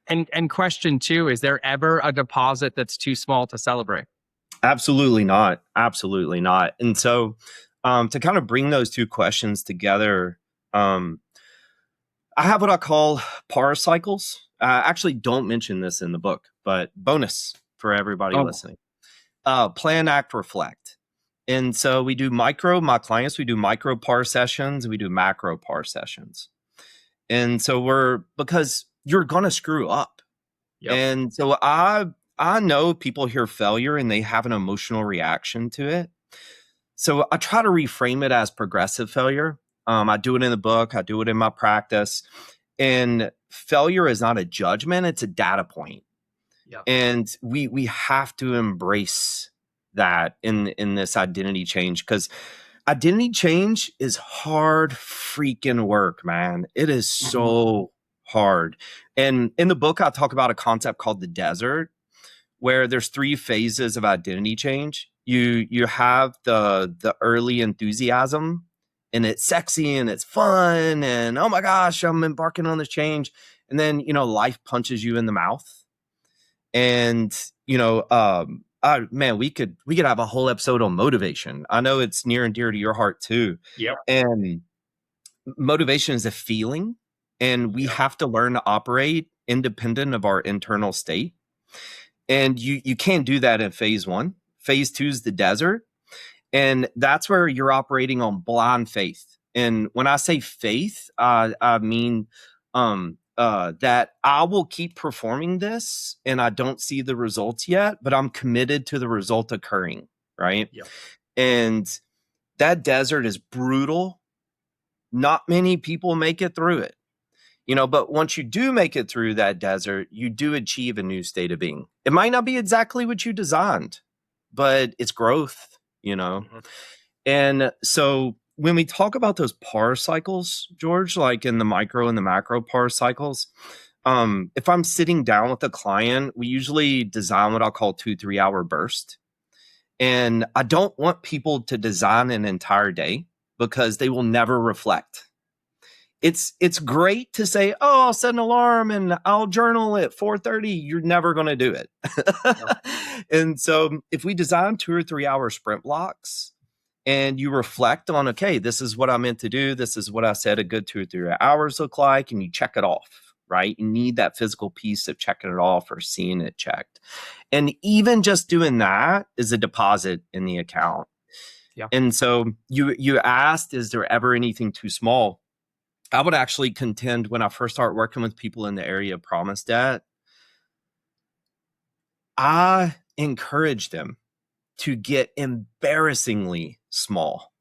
And question 2, is there ever a deposit that's too small to celebrate? Absolutely not. Absolutely not. And so to kind of bring those two questions together, I have what I call PAR cycles. I actually don't mention this in the book, but bonus for everybody listening. Plan, act, reflect. And so we do my clients, we do micro PAR sessions, and we do macro PAR sessions. And so because you're going to screw up. Yep. And so I know people hear failure and they have an emotional reaction to it. So I try to reframe it as progressive failure. I do it in the book. I do it in my practice. And failure is not a judgment. It's a data point. Yep. And we have to embrace that in this identity change, because identity change is hard freaking work, man. It is so hard. And in the book, I talk about a concept called the desert, where there's 3 phases of identity change. You have the early enthusiasm, and it's sexy and it's fun, and oh my gosh, I'm embarking on this change. And then, life punches you in the mouth. And, man, we could have a whole episode on motivation. I know it's near and dear to your heart too. Yeah. And motivation is a feeling, and we have to learn to operate independent of our internal state. And you can't do that in phase 1. Phase 2 is the desert. And that's where you're operating on blind faith. And when I say faith, I mean that I will keep performing this and I don't see the results yet, but I'm committed to the result occurring, right? Yep. And that desert is brutal. Not many people make it through it. But once you do make it through that desert, you do achieve a new state of being. It might not be exactly what you designed, but it's growth, Mm-hmm. And so when we talk about those PAR cycles, George, like in the micro and the macro PAR cycles, if I'm sitting down with a client, we usually design what I'll call 2-3 hour burst. And I don't want people to design an entire day, because they will never reflect. It's great to say, oh, I'll set an alarm and I'll journal at 4:30. You're never going to do it. No. And so if we design 2 or 3 hour sprint blocks, and you reflect on, okay, this is what I meant to do, this is what I said a good 2 or 3 hours look like, and you check it off, right? You need that physical piece of checking it off or seeing it checked. And even just doing that is a deposit in the account. Yeah. And so you asked, is there ever anything too small? I would actually contend, when I first start working with people in the area of promise debt, I encourage them to get embarrassingly small.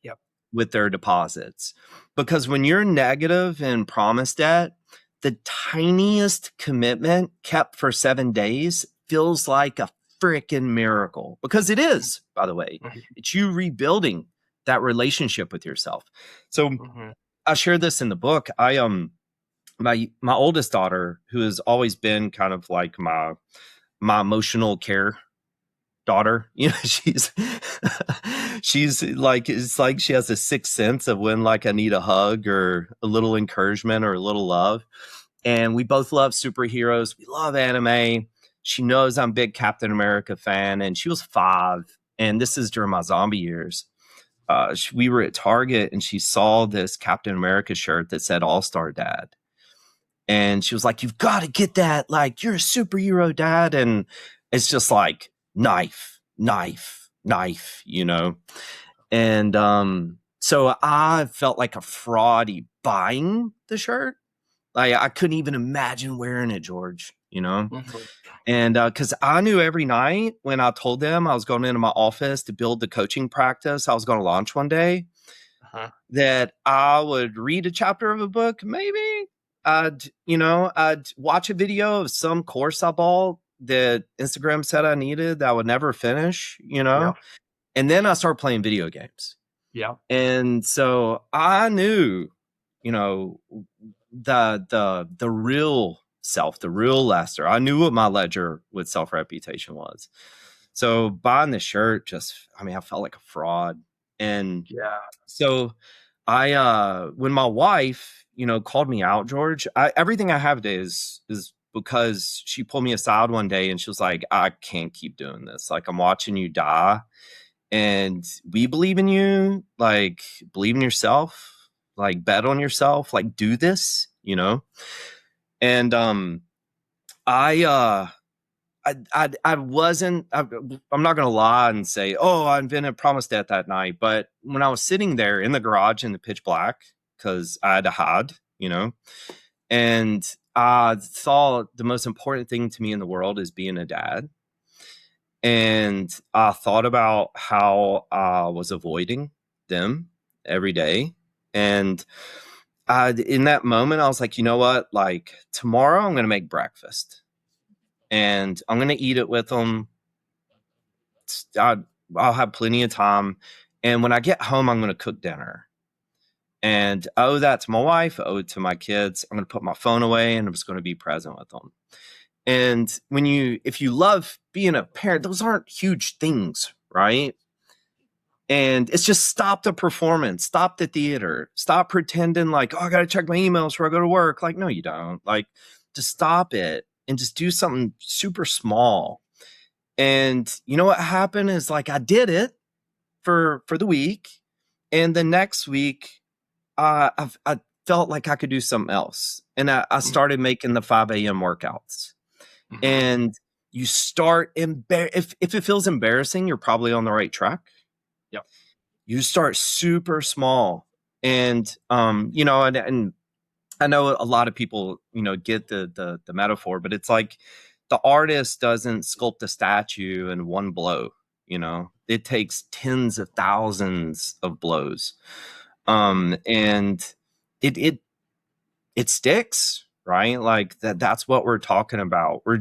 Yep. with their deposits. Because when you're negative in promise debt, the tiniest commitment kept for 7 days feels like a freaking miracle. Because it is, by the way. It's you rebuilding that relationship with yourself. So I share this in the book. My oldest daughter, who has always been kind of like my emotional care daughter, she's she's like, it's like she has a sixth sense of when like I need a hug or a little encouragement or a little love. And we both love superheroes. We love anime. She knows I'm a big Captain America fan, and she was 5, and this is during my zombie years. We were at Target, and she saw this Captain America shirt that said All-Star Dad. And she was like, "You've got to get that. Like, you're a superhero, Dad." And it's just like knife. And so I felt like a fraud buying the shirt. Like, I couldn't even imagine wearing it, George, And because I knew every night when I told them I was going into my office to build the coaching practice I was going to launch one day, that I would read a chapter of a book, maybe. I'd watch a video of some course I bought that Instagram said I needed that I would never finish, and then I started playing video games. Yeah. And so I knew, the real self, the real Lester. I knew what my ledger with self-reputation was. So buying the shirt I felt like a fraud. And so when my wife, called me out, George, everything I have today is because she pulled me aside one day and she was like, "I can't keep doing this. Like, I'm watching you die, and we believe in you. Like, believe in yourself, like bet on yourself, like do this, And I wasn't, I'm not going to lie and say, "Oh, I invented promise debt that night." But when I was sitting there in the garage in the pitch black, because I had to hide, and I thought the most important thing to me in the world is being a dad. And I thought about how I was avoiding them every day. And in that moment, I was like, you know what? Like, tomorrow I'm going to make breakfast and I'm going to eat it with them. I'll have plenty of time. And when I get home, I'm going to cook dinner. And I owe that to my wife. I owe it to my kids. I'm going to put my phone away and I'm just going to be present with them. And if you love being a parent, those aren't huge things, right? And it's just stop the performance, stop the theater, stop pretending like, "Oh, I got to check my emails before I go to work." Like, no, you don't. Like, just stop it and just do something super small. And you know what happened is, like, I did it for the week. And the next week, I felt like I could do something else. And I started making the 5 a.m. workouts. And you start, if it feels embarrassing, you're probably on the right track. Yep. You start super small. And, and I know a lot of people, get the metaphor, but it's like the artist doesn't sculpt a statue in one blow. It takes tens of thousands of blows. And it sticks, right? Like that's what we're talking about. We're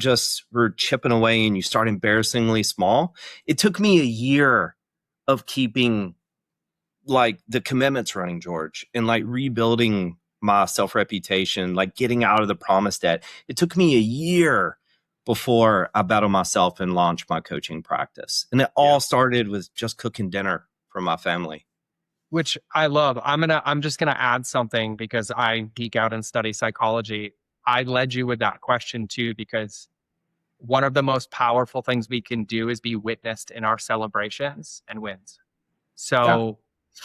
chipping away, and you start embarrassingly small. It took me a year of keeping like the commitments running, George, and like rebuilding my self-reputation, like getting out of the promise debt. It took me a year before I bet on myself and launched my coaching practice. And it all started with just cooking dinner for my family. Which I love. I'm just gonna add something because I geek out and study psychology. I led you with that question too, because one of the most powerful things we can do is be witnessed in our celebrations and wins. So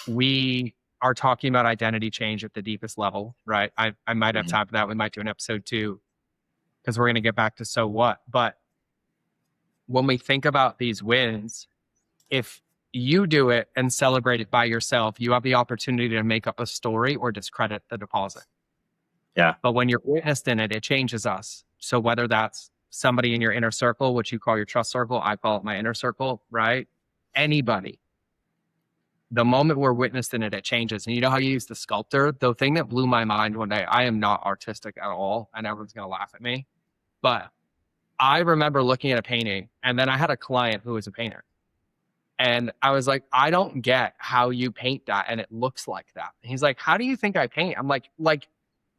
we are talking about identity change at the deepest level, right? I might have time for that. We might do an episode 2 because we're going to get back to so what. But when we think about these wins, if you do it and celebrate it by yourself, you have the opportunity to make up a story or discredit the deposit. Yeah. But when you're witnessed in it, it changes us. So whether that's somebody in your inner circle, which you call your trust circle, I call it my inner circle, right? Anybody. the moment we're witnessing it, it changes. And you know how you use the sculptor? The thing that blew my mind one day, I am not artistic at all, and everyone's going to laugh at me. But I remember looking at a painting, and then I had a client who was a painter. And I was like, I don't get how you paint that and it looks like that. And he's like, how do you think I paint? I'm like,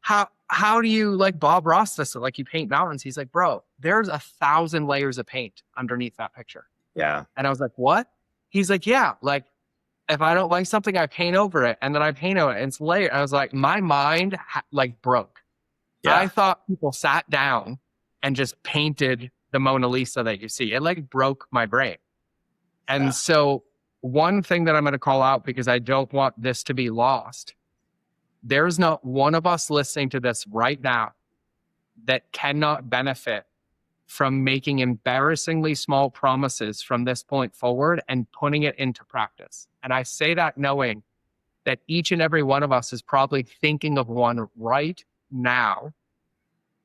how do you like Bob Ross this? Like you paint mountains? He's like, bro, there's 1,000 layers of paint underneath that picture. Yeah. And I was like, what? He's like, yeah, like if I don't like something, I paint over it, and then I paint over it and it's layered. I was like, my mind like broke. Yeah. I thought people sat down and just painted the Mona Lisa that you see. It like broke my brain. And so one thing that I'm going to call out, because I don't want this to be lost, there's not one of us listening to this right now that cannot benefit from making embarrassingly small promises from this point forward and putting it into practice. And I say that knowing that each and every one of us is probably thinking of one right now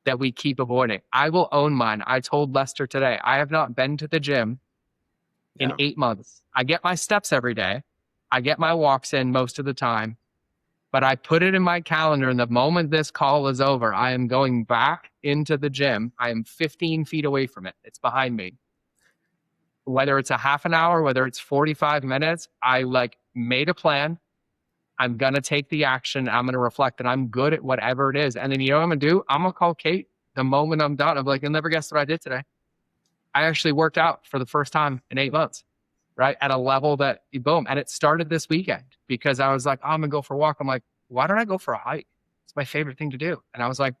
that we keep avoiding. I will own mine. I told Lester today, I have not been to the gym in 8 months. I get my steps every day. I get my walks in most of the time, but I put it in my calendar. And the moment this call is over, I am going back into the gym. I am 15 feet away from it. It's behind me. Whether it's a half an hour, whether it's 45 minutes, I like made a plan. I'm going to take the action. I'm going to reflect and I'm good at whatever it is. And then you know what I'm going to do? I'm going to call Kate the moment I'm done. I'm like, you'll never guess what I did today. I actually worked out for the first time in 8 months, right? At a level that, boom. And it started this weekend because I was like, oh, I'm going to go for a walk. I'm like, why don't I go for a hike? It's my favorite thing to do. And I was like,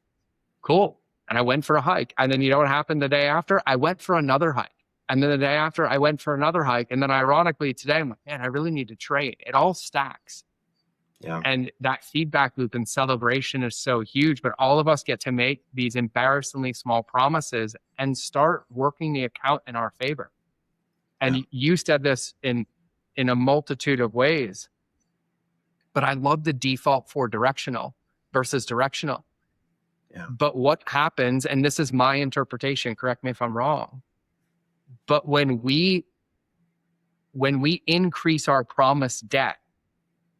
cool. And I went for a hike. And then you know what happened the day after? I went for another hike. And then the day after I went for another hike. And then ironically today, I'm like, man, I really need to train. It all stacks. Yeah. And that feedback loop and celebration is so huge, but all of us get to make these embarrassingly small promises and start working the account in our favor. And you said this in a multitude of ways, but I love the default for directional versus directional. Yeah. But what happens, and this is my interpretation, correct me if I'm wrong, but when we increase our promise debt,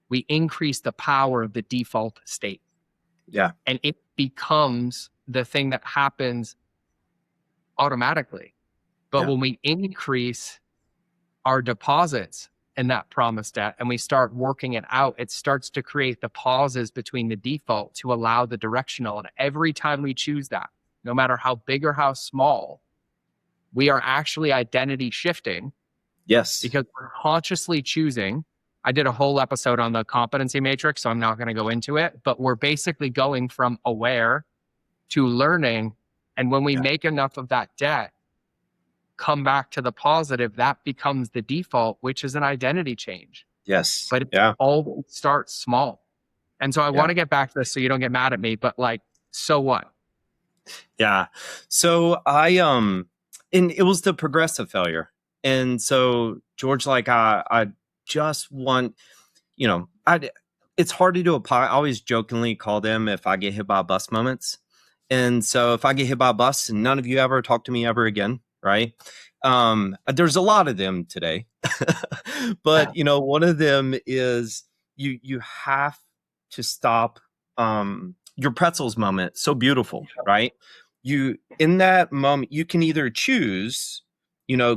we increase the power of the default state. Yeah. And it becomes the thing that happens automatically. But when we increase our deposits in that promise debt and we start working it out, it starts to create the pauses between the default to allow the directional. And every time we choose that, no matter how big or how small, we are actually identity shifting. Yes. Because we're consciously choosing. I did a whole episode on the competency matrix, so I'm not going to go into it, but we're basically going from aware to learning. And when we make enough of that debt come back to the positive, that becomes the default, which is an identity change. Yes. But it all starts small. And so I want to get back to this so you don't get mad at me, but like, so what? Yeah. So and it was the progressive failure. And so George, like I just want, it's hard to do I always jokingly call them if I get hit by a bus moments. And so if I get hit by a bus and none of you ever talk to me ever again, right? There's a lot of them today, but one of them is you have to stop, your pretzels moment. So beautiful, right? In that moment, you can either choose,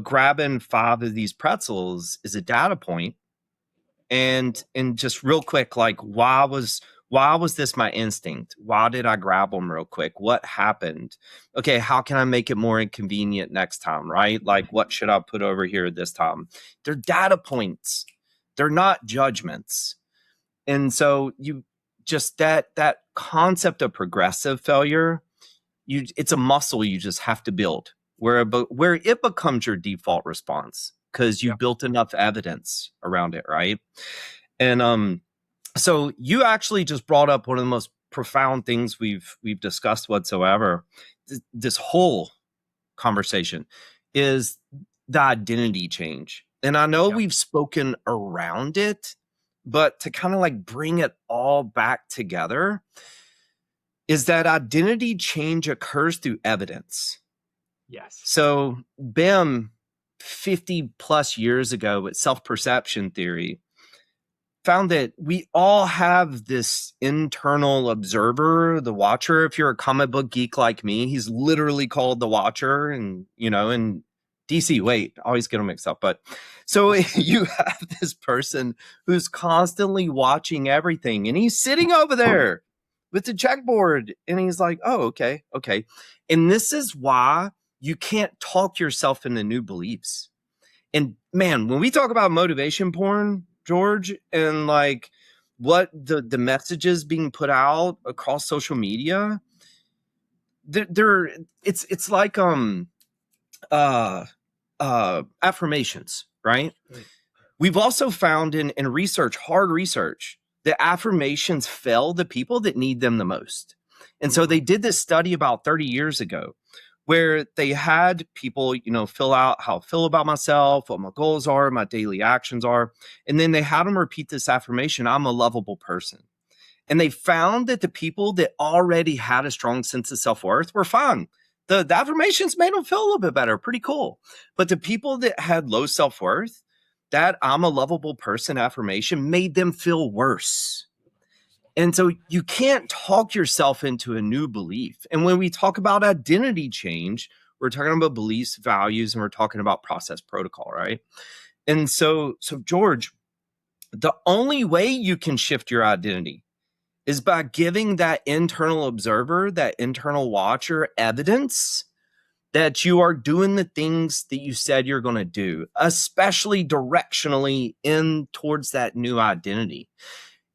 grabbing 5 of these pretzels is a data point. And just real quick, like, why was this my instinct? Why did I grab them real quick? What happened? Okay, how can I make it more inconvenient next time, right? Like, what should I put over here this time? They're data points. They're not judgments. And so you just that concept of progressive failure, it's a muscle you just have to build where it becomes your default response. Because you built enough evidence around it, right? And so you actually just brought up one of the most profound things we've discussed whatsoever. This whole conversation is the identity change. And I know we've spoken around it, but to kind of like bring it all back together is that identity change occurs through evidence. Yes. So BIM 50 plus years ago with self-perception theory found that we all have this internal observer, the watcher. If you're a comic book geek like me, he's literally called the watcher. And, in DC, wait, I always get them mixed up. But so you have this person who's constantly watching everything, and he's sitting over there with the checkboard, and he's like, oh, okay. And this is why you can't talk yourself into new beliefs. And man, when we talk about motivation porn, George, and like what the messages being put out across social media, it's like affirmations, right? We've also found in research, hard research, that affirmations fail the people that need them the most. And so they did this study about 30 years ago where they had people, fill out how I feel about myself, what my goals are, my daily actions are. And then they had them repeat this affirmation, I'm a lovable person. And they found that the people that already had a strong sense of self-worth were fine. The affirmations made them feel a little bit better, pretty cool. But the people that had low self-worth, that I'm a lovable person affirmation made them feel worse. And so you can't talk yourself into a new belief. And when we talk about identity change, we're talking about beliefs, values, and we're talking about process protocol, right? And so George, the only way you can shift your identity is by giving that internal observer, that internal watcher, evidence that you are doing the things that you said you're going to do, especially directionally in towards that new identity.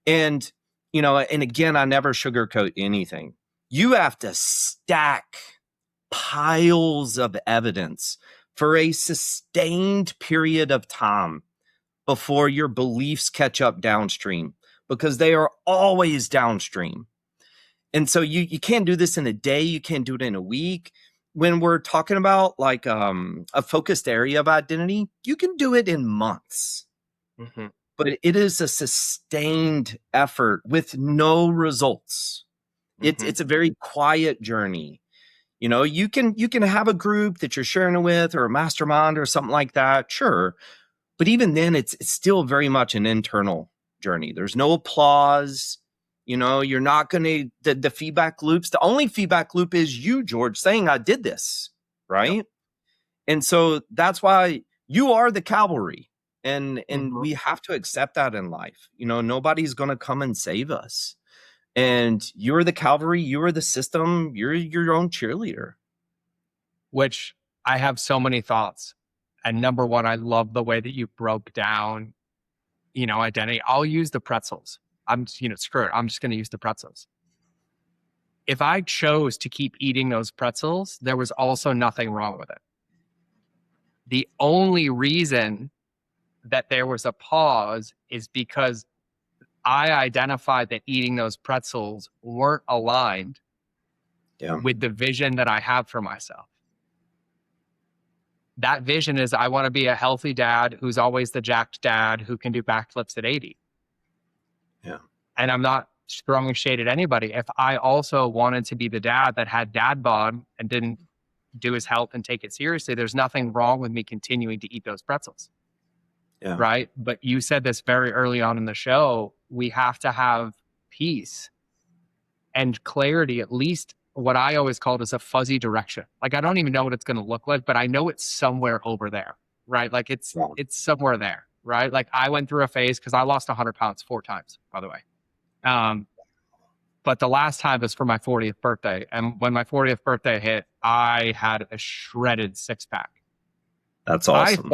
And and again, I never sugarcoat anything. You have to stack piles of evidence for a sustained period of time before your beliefs catch up downstream, because they are always downstream. And so you can't do this in a day. You can't do it in a week. When we're talking about like a focused area of identity, you can do it in months. Mm-hmm. But it is a sustained effort with no results. Mm-hmm. It's a very quiet journey. You can have a group that you're sharing it with, or a mastermind or something like that. Sure. But even then, it's still very much an internal journey. There's no applause. You're not going to, the feedback loops. The only feedback loop is you, George, saying I did this. Right. Yep. And so that's why you are the cavalry. And mm-hmm. we have to accept that in life. Nobody's going to come and save us. And you're the cavalry, you are the system, you're your own cheerleader. Which I have so many thoughts. And number one, I love the way that you broke down, identity. I'll use the pretzels. Screw it. I'm just going to use the pretzels. If I chose to keep eating those pretzels, there was also nothing wrong with it. The only reason that there was a pause is because I identified that eating those pretzels weren't aligned with the vision that I have for myself. That vision is I want to be a healthy dad who's always the jacked dad who can do backflips at 80. Yeah. And I'm not throwing shade at anybody. If I also wanted to be the dad that had dad bod and didn't do his health and take it seriously, there's nothing wrong with me continuing to eat those pretzels. Yeah. Right. But you said this very early on in the show, we have to have peace and clarity, at least what I always called as a fuzzy direction. Like, I don't even know what it's going to look like, but I know it's somewhere over there. Right. Like it's somewhere there. Right. Like I went through a phase because I lost 100 pounds 4 times, by the way. But the last time was for my 40th birthday. And when my 40th birthday hit, I had a shredded 6-pack. That's awesome.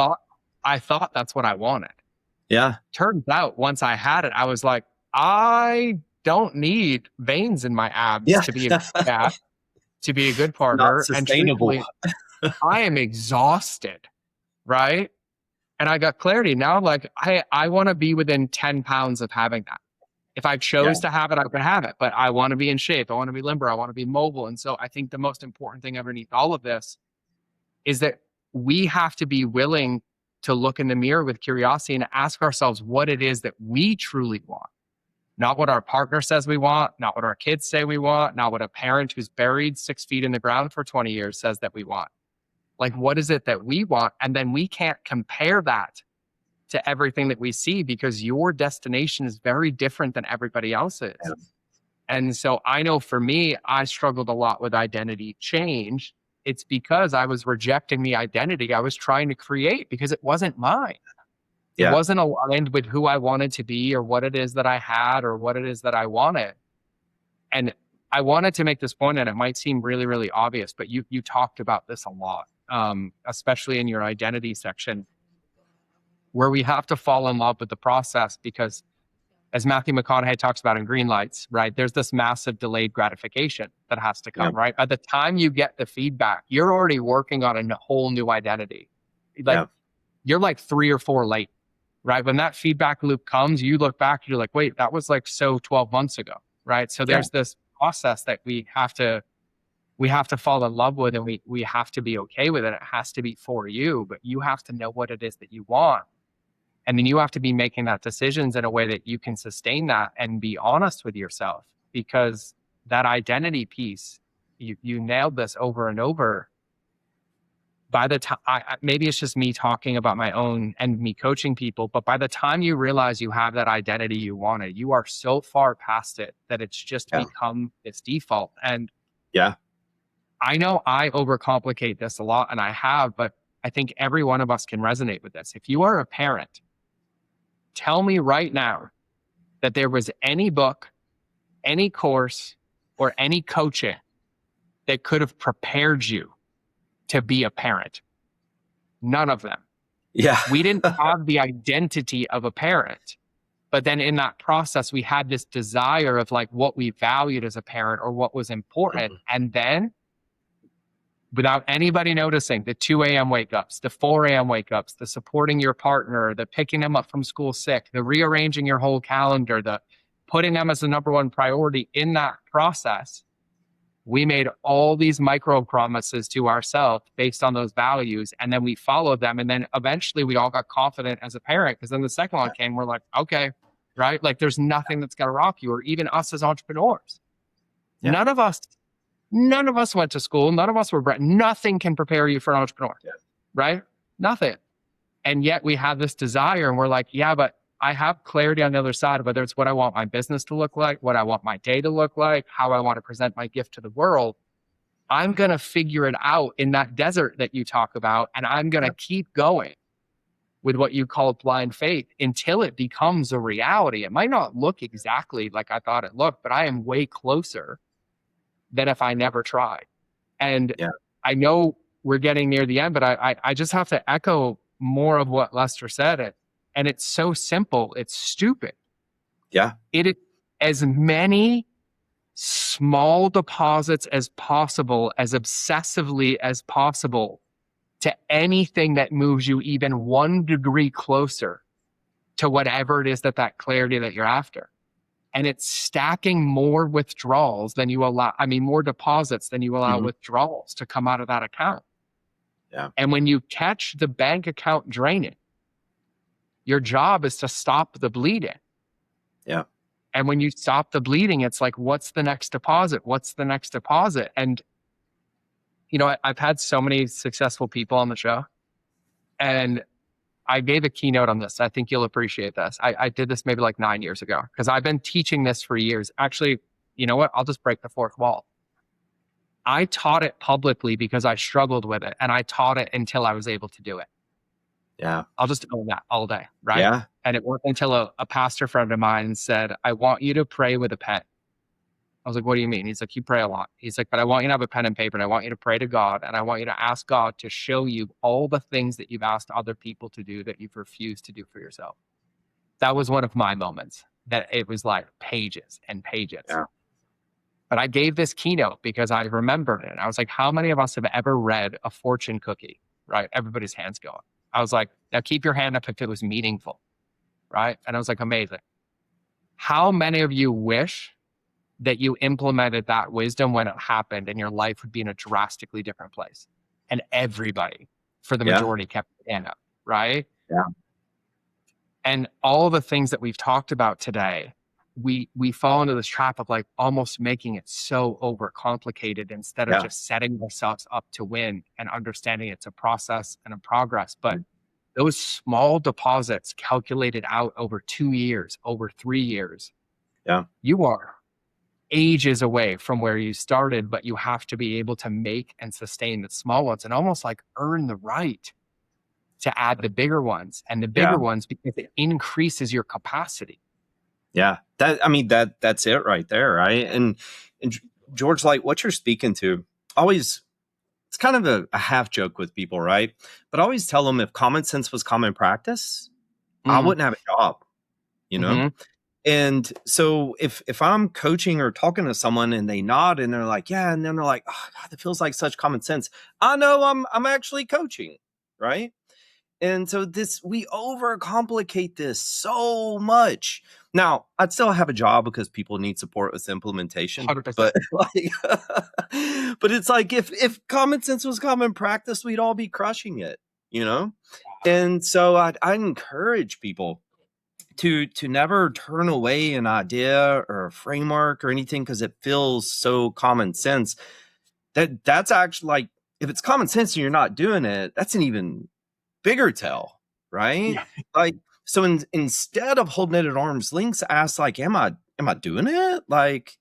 I thought that's what I wanted. Yeah. Turns out once I had it, I was like, I don't need veins in my abs to be a dad, to be a good partner. Not sustainable. And truthfully, I am exhausted. Right. And I got clarity. Now I'm like, I want to be within 10 pounds of having that. If I chose to have it, I could have it. But I want to be in shape. I want to be limber. I want to be mobile. And so I think the most important thing underneath all of this is that we have to be willing to look in the mirror with curiosity and ask ourselves what it is that we truly want. Not what our partner says we want, not what our kids say we want, not what a parent who's buried 6 feet in the ground for 20 years says that we want. Like, what is it that we want? And then we can't compare that to everything that we see, because your destination is very different than everybody else's. Yeah. And so I know for me, I struggled a lot with identity change. It's because I was rejecting the identity I was trying to create because it wasn't mine. It Yeah. wasn't aligned with who I wanted to be or what it is that I had or what it is that I wanted. And I wanted to make this point, and it might seem really, really obvious, but you talked about this a lot, especially in your identity section, where we have to fall in love with the process because, as Matthew McConaughey talks about in Green Lights, right, there's this massive delayed gratification that has to come, right? By the time you get the feedback, you're already working on a whole new identity. Like you're like 3 or 4 late, right? When that feedback loop comes, you look back, you're like, wait, that was like so 12 months ago, right? So there's this process that we have to fall in love with, and we have to be okay with it. It has to be for you, but you have to know what it is that you want. And then you have to be making that decisions in a way that you can sustain that and be honest with yourself, because that identity piece, you nailed this over and over. By the time, maybe it's just me talking about my own and me coaching people, but by the time you realize you have that identity you wanted, you are so far past it that it's just become its default. And I know I overcomplicate this a lot, and I have, but I think every one of us can resonate with this. If you are a parent, tell me right now that there was any book, any course, or any coaching that could have prepared you to be a parent. None of them. Yeah. We didn't have the identity of a parent, but then in that process, we had this desire of like what we valued as a parent or what was important. And then without anybody noticing, the 2 a.m. wake ups, the 4 a.m. wake ups, the supporting your partner, the picking them up from school sick, the rearranging your whole calendar, the putting them as the number one priority in that process, we made all these micro promises to ourselves based on those values. And then we followed them. And then eventually we all got confident as a parent, because then the second one came, we're like, okay, right? Like there's nothing that's going to rock you, or even us as entrepreneurs. None of us went to school. None of us were bred. Nothing can prepare you for an entrepreneur, right? Nothing. And yet we have this desire, and we're like, yeah, but I have clarity on the other side, whether it's what I want my business to look like, what I want my day to look like, how I want to present my gift to the world. I'm going to figure it out in that desert that you talk about. And I'm going to keep going with what you call blind faith until it becomes a reality. It might not look exactly like I thought it looked, but I am way closer than if I never tried. And I know we're getting near the end, but I just have to echo more of what Lester said. And it's so simple. It's stupid. Yeah. It is as many small deposits as possible, as obsessively as possible, to anything that moves you even 1 degree closer to whatever it is that clarity that you're after. And it's stacking more withdrawals than you allow, more deposits than you allow withdrawals to come out of that account. Yeah. And when you catch the bank account draining, your job is to stop the bleeding. Yeah. And when you stop the bleeding, it's like, what's the next deposit? What's the next deposit? And, I've had so many successful people on the show, and I gave a keynote on this. I think you'll appreciate this. I did this maybe like 9 years ago, because I've been teaching this for years. Actually, you know what? I'll just break the fourth wall. I taught it publicly because I struggled with it, and I taught it until I was able to do it. Yeah. I'll just own that all day, right? Yeah. And it worked until a pastor friend of mine said, I want you to pray with a pen. I was like, what do you mean? He's like, you pray a lot. He's like, but I want you to have a pen and paper, and I want you to pray to God, and I want you to ask God to show you all the things that you've asked other people to do that you've refused to do for yourself. That was one of my moments, that it was like pages and pages. Yeah. But I gave this keynote because I remembered it. I was like, how many of us have ever read a fortune cookie, right? Everybody's hands going. I was like, now keep your hand up if it was meaningful, right? And I was like, amazing. How many of you wish that you implemented that wisdom when it happened, and your life would be in a drastically different place? And everybody, for the majority, kept their hand up, right? Yeah. And all the things that we've talked about today, we fall into this trap of like almost making it so overcomplicated instead of just setting ourselves up to win and understanding it's a process and a progress. But those small deposits calculated out over 2 years, over 3 years, Yeah. you are ages away from where you started, but you have to be able to make and sustain the small ones and almost like earn the right to add the bigger ones, and the bigger ones because it increases your capacity. Yeah. That's it right there. Right. And George, like what you're speaking to always, it's kind of a half joke with people, right? But I always tell them if common sense was common practice, I wouldn't have a job, you know? And so if I'm coaching or talking to someone and they nod and they're like, yeah, and then they're like, oh God, it feels like such common sense. I know I'm actually coaching, right? And so we overcomplicate this so much. Now, I'd still have a job because people need support with implementation. 100%. But like, but it's like if common sense was common practice, we'd all be crushing it, you know? And so I encourage people to never turn away an idea or a framework or anything because it feels so common sense. That's actually like, if it's common sense and you're not doing it, that's an even bigger tell, right? Yeah. Like, so instead of holding it at arm's length, ask like, am I doing it? Like,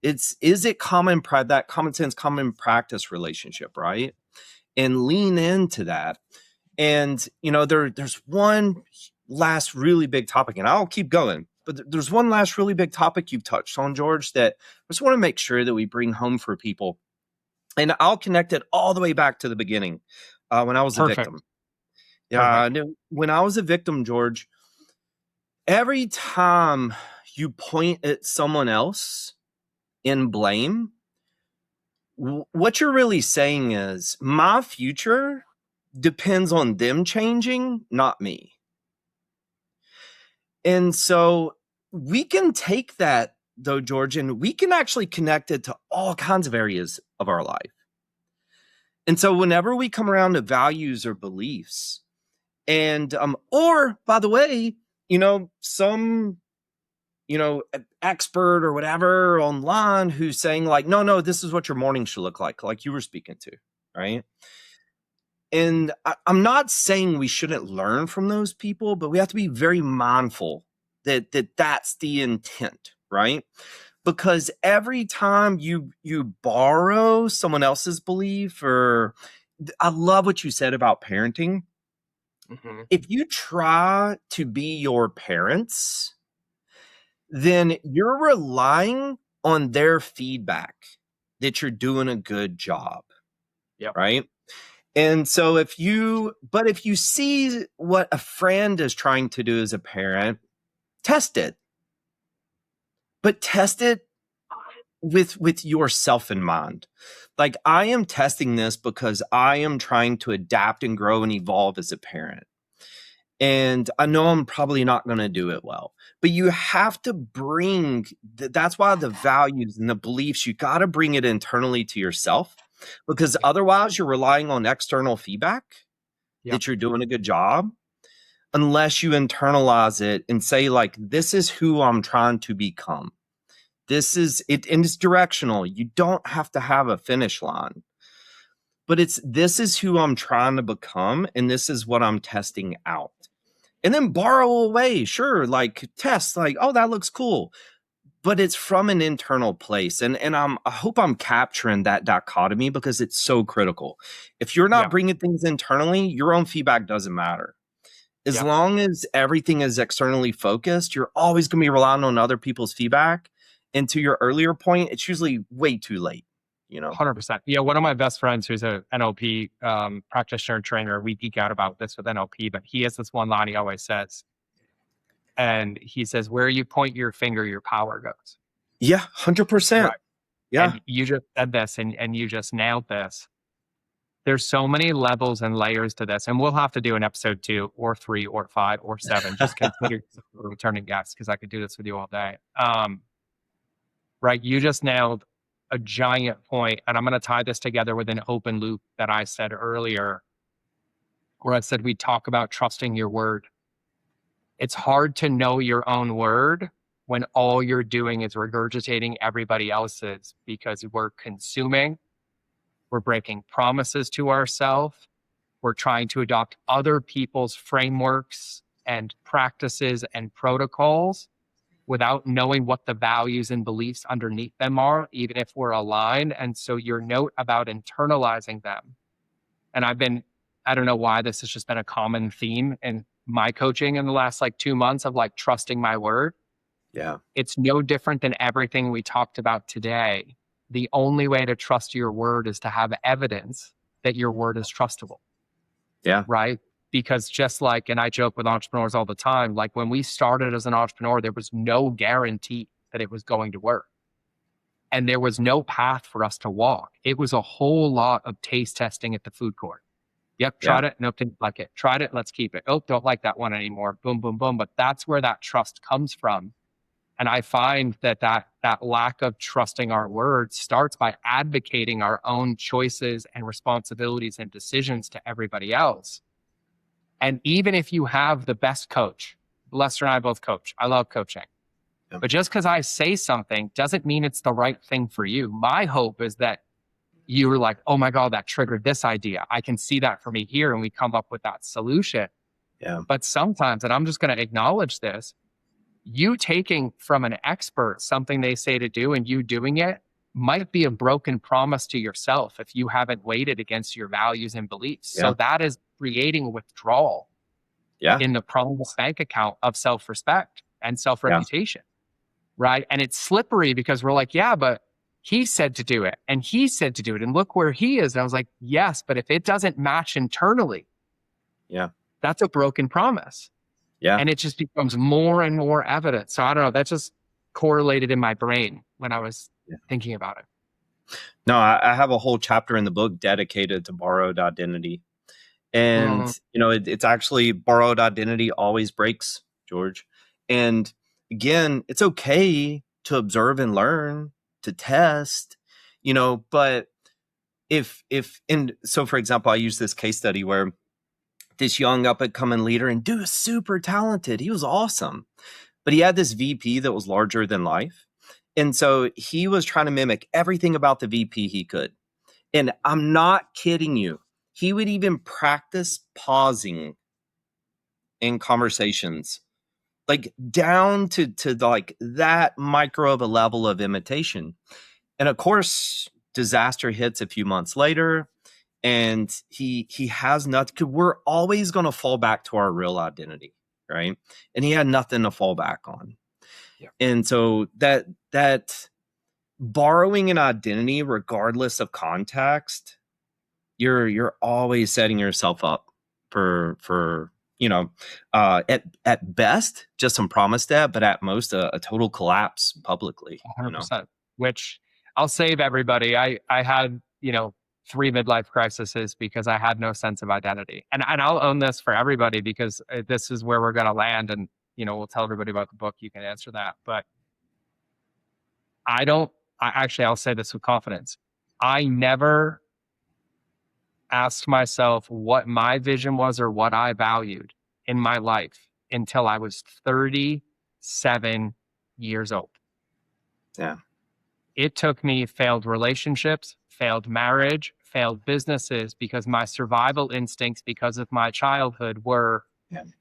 is it that common sense, common practice relationship, right? And lean into that. And, you know, there's one last really big topic, and I'll keep going, but there's one last really big topic you've touched on, George, that I just want to make sure that we bring home for people. And I'll connect it all the way back to the beginning when I was a victim. Yeah, when I was a victim, George, every time you point at someone else in blame, what you're really saying is my future depends on them changing, not me. And so we can take that, though, George, and we can actually connect it to all kinds of areas of our life. And so whenever we come around to values or beliefs, and or by the way, you know, some, you know, expert or whatever online who's saying like, no, this is what your morning should look like you were speaking to, right? And I'm not saying we shouldn't learn from those people, but we have to be very mindful that that's the intent, right? Because every time you borrow someone else's belief, or I love what you said about parenting. If you try to be your parents, then you're relying on their feedback that you're doing a good job. Yep. Right. And so if you see what a friend is trying to do as a parent, test it. But test it with yourself in mind. Like, I am testing this because I am trying to adapt and grow and evolve as a parent. And I know I'm probably not going to do it well, but you have to bring, that's why the values and the beliefs, you got to bring it internally to yourself, because otherwise you're relying on external feedback that you're doing a good job, unless you internalize it and say like, this is who I'm trying to become. This is it, and it's directional. You don't have to have a finish line, but this is who I'm trying to become, and this is what I'm testing out. And then borrow away, sure, like test, like, oh, that looks cool. But it's from an internal place. And I hope I'm capturing that dichotomy, because it's so critical. If you're not bringing things internally, your own feedback doesn't matter. As long as everything is externally focused, you're always going to be relying on other people's feedback. And to your earlier point, it's usually way too late. You know, 100%. Yeah, one of my best friends who's a NLP practitioner and trainer, we geek out about this with NLP, but he has this one line he always says. And he says, where you point your finger, your power goes. Yeah, 100%. Right. Yeah. And you just said this and you just nailed this. There's so many levels and layers to this. And we'll have to do an episode 2 or 3 or 5 or 7. Just consider returning guests, because I could do this with you all day. Right. You just nailed a giant point, and I'm going to tie this together with an open loop that I said earlier, where I said we talk about trusting your word. It's hard to know your own word when all you're doing is regurgitating everybody else's, because we're consuming, we're breaking promises to ourselves, We're trying to adopt other people's frameworks and practices and protocols without knowing what the values and beliefs underneath them are, even if we're aligned. And so your note about internalizing them, and I don't know why this has just been a common theme in my coaching in the last like 2 months of like trusting my word. Yeah. It's no different than everything we talked about today. The only way to trust your word is to have evidence that your word is trustable. Yeah. Right? Because just like, and I joke with entrepreneurs all the time, like when we started as an entrepreneur, there was no guarantee that it was going to work. And there was no path for us to walk. It was a whole lot of taste testing at the food court. Yep, tried it. Nope, didn't like it. Tried it. Let's keep it. Oh, don't like that one anymore. Boom, boom, boom. But that's where that trust comes from. And I find that lack of trusting our words starts by advocating our own choices and responsibilities and decisions to everybody else. And even if you have the best coach, Lester and I both coach. I love coaching. Yep. But just because I say something doesn't mean it's the right thing for you. My hope is that you were like, oh my God, that triggered this idea. I can see that for me here. And we come up with that solution. Yeah. But sometimes, and I'm just going to acknowledge this, you taking from an expert something they say to do and you doing it might be a broken promise to yourself if you haven't weighed it against your values and beliefs. Yeah. So that is creating withdrawal in the promise bank account of self-respect and self-reputation, right? And it's slippery because we're like, yeah, but he said to do it and he said to do it and look where he is. And I was like, yes, but if it doesn't match internally, that's a broken promise. Yeah. And it just becomes more and more evident. So I don't know, that just correlated in my brain when I was thinking about it. No, I have a whole chapter in the book dedicated to borrowed identity. And, it's actually borrowed identity always breaks, George. And again, it's okay to observe and learn, to test, but so for example, I use this case study where this young up and coming leader, and dude was super talented. He was awesome, but he had this VP that was larger than life. And so he was trying to mimic everything about the VP he could. And I'm not kidding you. He would even practice pausing in conversations, like down to like that micro of a level of imitation. And of course, disaster hits a few months later. And he has nothing, because we're always going to fall back to our real identity, right? And he had nothing to fall back on. Yeah. And so that borrowing an identity, regardless of context, you're always setting yourself up for at best just some promise debt, but at most a total collapse publicly. 100%. Which I'll save everybody. I had 3 midlife crises because I had no sense of identity. And I'll own this for everybody because this is where we're going to land. And, we'll tell everybody about the book. You can answer that. But I'll say this with confidence. I never asked myself what my vision was or what I valued in my life until I was 37 years old. Yeah. It took me failed relationships, failed marriage, failed businesses, because my survival instincts, because of my childhood, were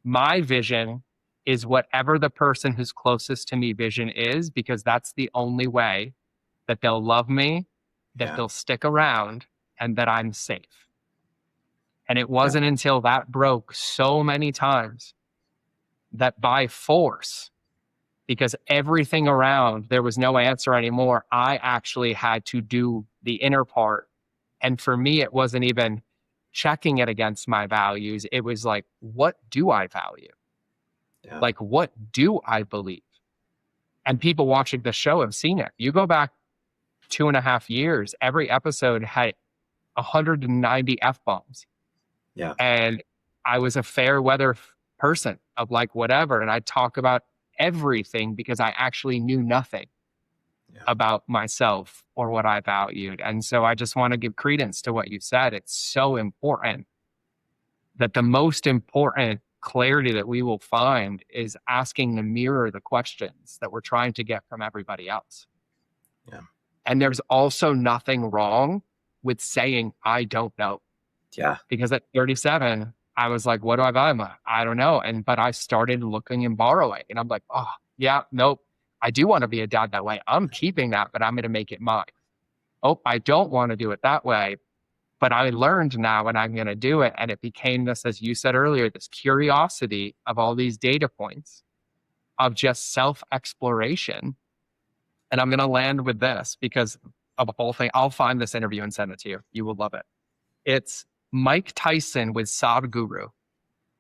my vision is whatever the person who's closest to me vision is, because that's the only way that they'll love me, that they'll stick around, and that I'm safe. And it wasn't until that broke so many times that by force, because everything around, there was no answer anymore, I actually had to do the inner part. And for me, it wasn't even checking it against my values. It was like, what do I value? Yeah. Like, what do I believe? And people watching the show have seen it. You go back 2.5 years, every episode had 190 F-bombs. Yeah. And I was a fair weather person of like whatever. And I talk about everything because I actually knew nothing about myself or what I valued. And so I just want to give credence to what you said. It's so important that the most important clarity that we will find is asking the mirror the questions that we're trying to get from everybody else. Yeah. And there's also nothing wrong with saying, I don't know. Yeah. Because at 37, I was like, what do I value? I don't know. But I started looking and borrowing. And I'm like, oh, yeah, nope. I do want to be a dad that way. I'm keeping that, but I'm going to make it mine. Oh, I don't want to do it that way. But I learned now and I'm going to do it. And it became this, as you said earlier, this curiosity of all these data points of just self exploration. And I'm going to land with this because of the whole thing. I'll find this interview and send it to you. You will love it. It's Mike Tyson with Sadhguru.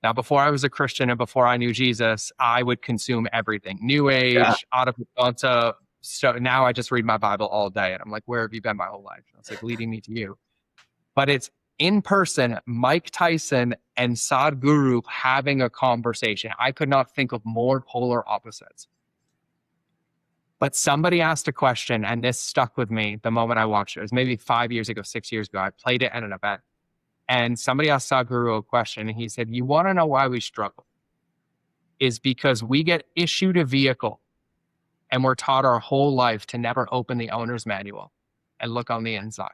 Now, before I was a Christian and before I knew Jesus, I would consume everything. New Yeah. Age, onto so now I just read my Bible all day. And I'm like, where have you been my whole life? And it's like leading me to you. But it's in person, Mike Tyson and Sadhguru having a conversation. I could not think of more polar opposites. But somebody asked a question, and this stuck with me the moment I watched it. It was maybe 5 years ago, 6 years ago. I played it at an event. And somebody asked Sadhguru a question, and he said, you want to know why we struggle? Is because we get issued a vehicle, and we're taught our whole life to never open the owner's manual and look on the inside.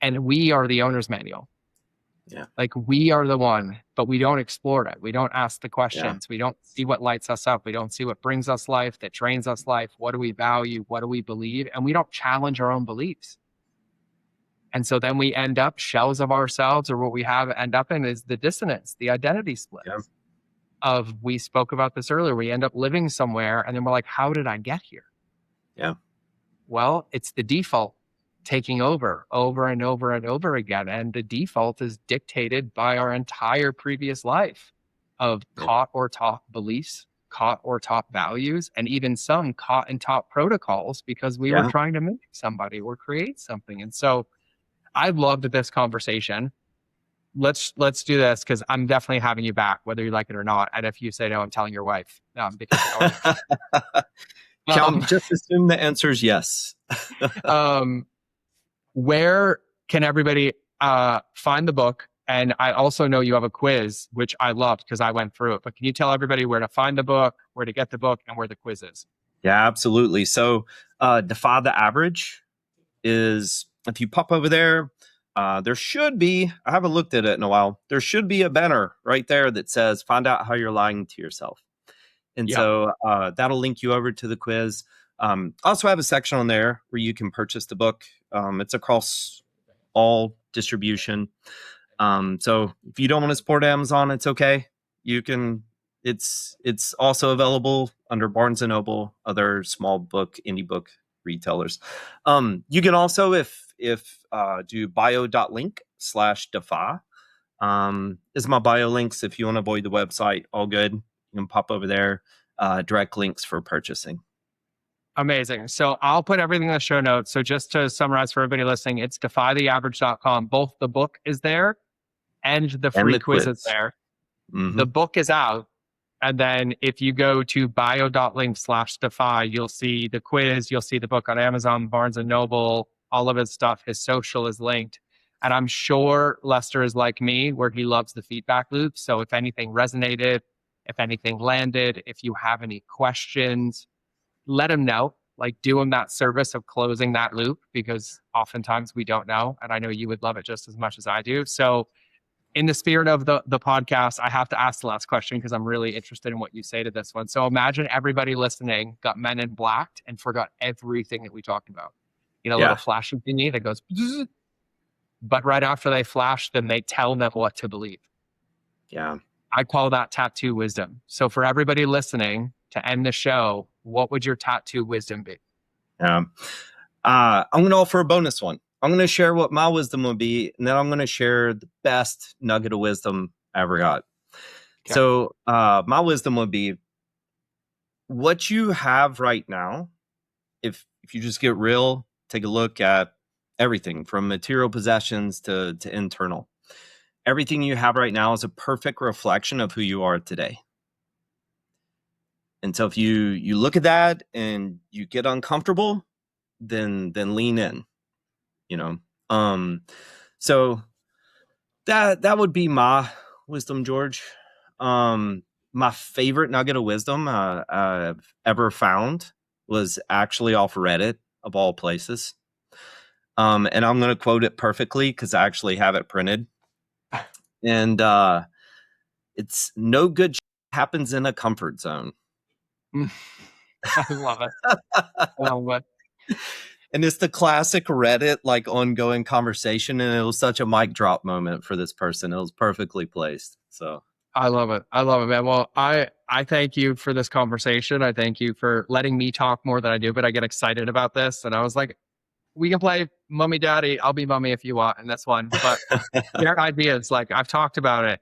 And we are the owner's manual. Yeah. Like we are the one, but we don't explore it. We don't ask the questions. We don't see what lights us up. We don't see what brings us life, that drains us life. What do we value? What do we believe? And we don't challenge our own beliefs. And so then we end up shells of ourselves, or what we have end up in is the dissonance, the identity split. Yeah. Of, we spoke about this earlier, we end up living somewhere and then we're like, how did I get here? Yeah. Well, it's the default taking over and over and over again. And the default is dictated by our entire previous life of caught or taught beliefs, caught or taught values, and even some caught and taught protocols because we were trying to mimic somebody or create something. And so I loved this conversation. Let's do this because I'm definitely having you back, whether you like it or not. And if you say no, I'm telling your wife. Because Just assume the answer is yes. Where can everybody find the book? And I also know you have a quiz, which I loved because I went through it. But can you tell everybody where to find the book, where to get the book, and where the quiz is? Yeah, absolutely. So Defy the Average is, if you pop over there, there should be, I haven't looked at it in a while, there should be a banner right there that says, find out how you're lying to yourself. And so that'll link you over to the quiz. Also have a section on there where you can purchase the book. It's across all distribution. So if you don't want to support Amazon, it's okay. You can, it's also available under Barnes & Noble, other small book, indie book retailers. You can also, if do bio.link/defy is my bio links. If you want to avoid the website, all good. You can pop over there, direct links for purchasing. Amazing. So I'll put everything in the show notes. So just to summarize for everybody listening, it's defytheaverage.com. Both the book is there and the free quiz is there. Mm-hmm. The book is out. And then if you go to bio.link/defy, you'll see the quiz, you'll see the book on Amazon, Barnes & Noble, all of his stuff. His social is linked. And I'm sure Lester is like me, where he loves the feedback loop. So if anything resonated, if anything landed, if you have any questions, let him know. Like, do him that service of closing that loop, because oftentimes we don't know. And I know you would love it just as much as I do. So in the spirit of the podcast, I have to ask the last question because I'm really interested in what you say to this one. So imagine everybody listening got Men in Blacked and forgot everything that we talked about. You know, a little flashing thingy that goes, bzz, but right after they flash, then they tell them what to believe. Yeah. I call that tattoo wisdom. So for everybody listening, to end the show, what would your tattoo wisdom be? I'm going to offer a bonus one. I'm going to share what my wisdom would be, and then I'm going to share the best nugget of wisdom I ever got. Okay. So my wisdom would be, what you have right now, if you just get real, take a look at everything from material possessions to internal. Everything you have right now is a perfect reflection of who you are today. And so if you look at that and you get uncomfortable, then lean in. You know, so that would be my wisdom, George. My favorite nugget of wisdom I've ever found was actually off Reddit, of all places. And I'm going to quote it perfectly because I actually have it printed. And it's no good happens in a comfort zone. I love it. I love it. And it's the classic Reddit like ongoing conversation, and it was such a mic drop moment for this person. It was perfectly placed. So I love it. I love it, man. Well, I thank you for this conversation. I thank you for letting me talk more than I do, but I get excited about this. And I was like, we can play mummy daddy. I'll be mummy if you want. And that's one. But their ideas, like I've talked about it.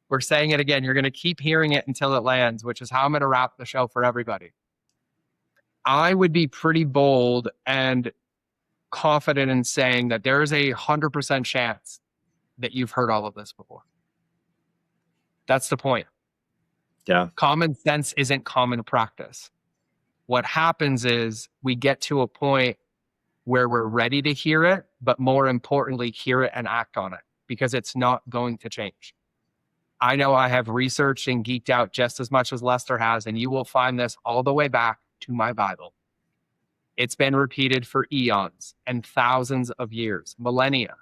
We're saying it again. You're going to keep hearing it until it lands, which is how I'm going to wrap the show for everybody. I would be pretty bold and confident in saying that there is 100% chance that you've heard all of this before. That's the point. yeah, Common sense isn't common practice. What happens is we get to a point where we're ready to hear it, but more importantly, hear it and act on it because it's not going to change. I know I have researched and geeked out just as much as Lester has, and you will find this all the way back to my Bible. It's been repeated for eons and thousands of years, millennia,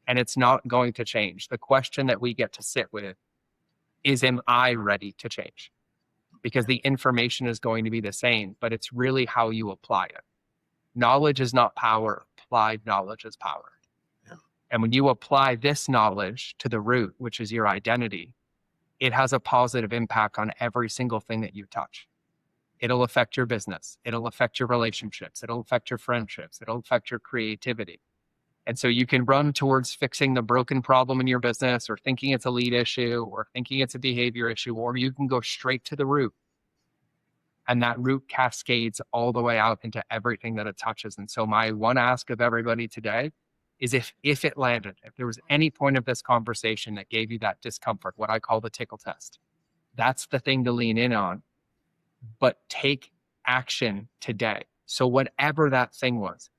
and it's not going to change. The question that we get to sit with is, am I ready to change? Because the information is going to be the same, but it's really how you apply it. Knowledge is not power. Applied knowledge is power. Yeah. And when you apply this knowledge to the root, which is your identity, it has a positive impact on every single thing that you touch. It'll affect your business. It'll affect your relationships. It'll affect your friendships. It'll affect your creativity. And so you can run towards fixing the broken problem in your business or thinking it's a lead issue or thinking it's a behavior issue, or you can go straight to the root. And that root cascades all the way out into everything that it touches. And so my one ask of everybody today is if it landed, if there was any point of this conversation that gave you that discomfort, what I call the tickle test, that's the thing to lean in on. But take action today. So whatever that thing was,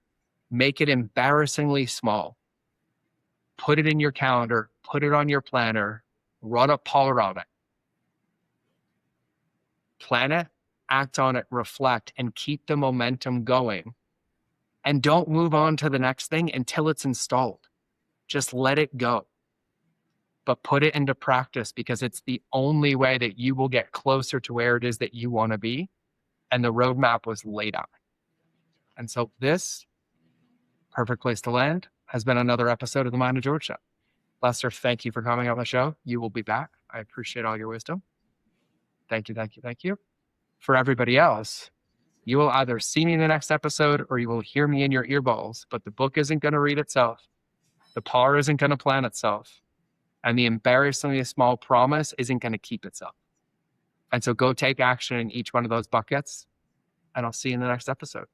make it embarrassingly small. Put it in your calendar, put it on your planner, run a poll on it. Plan it, act on it, reflect, and keep the momentum going. And don't move on to the next thing until it's installed. Just let it go. But put it into practice because it's the only way that you will get closer to where it is that you want to be. And the roadmap was laid out. And so this perfect place to land has been another episode of the Mind of George Show. Lester, thank you for coming on the show. You will be back. I appreciate all your wisdom. Thank you, thank you, thank you. For everybody else, you will either see me in the next episode or you will hear me in your earballs, but the book isn't going to read itself. The power isn't going to plan itself. And the embarrassingly small promise isn't going to keep itself. And so go take action in each one of those buckets, and I'll see you in the next episode.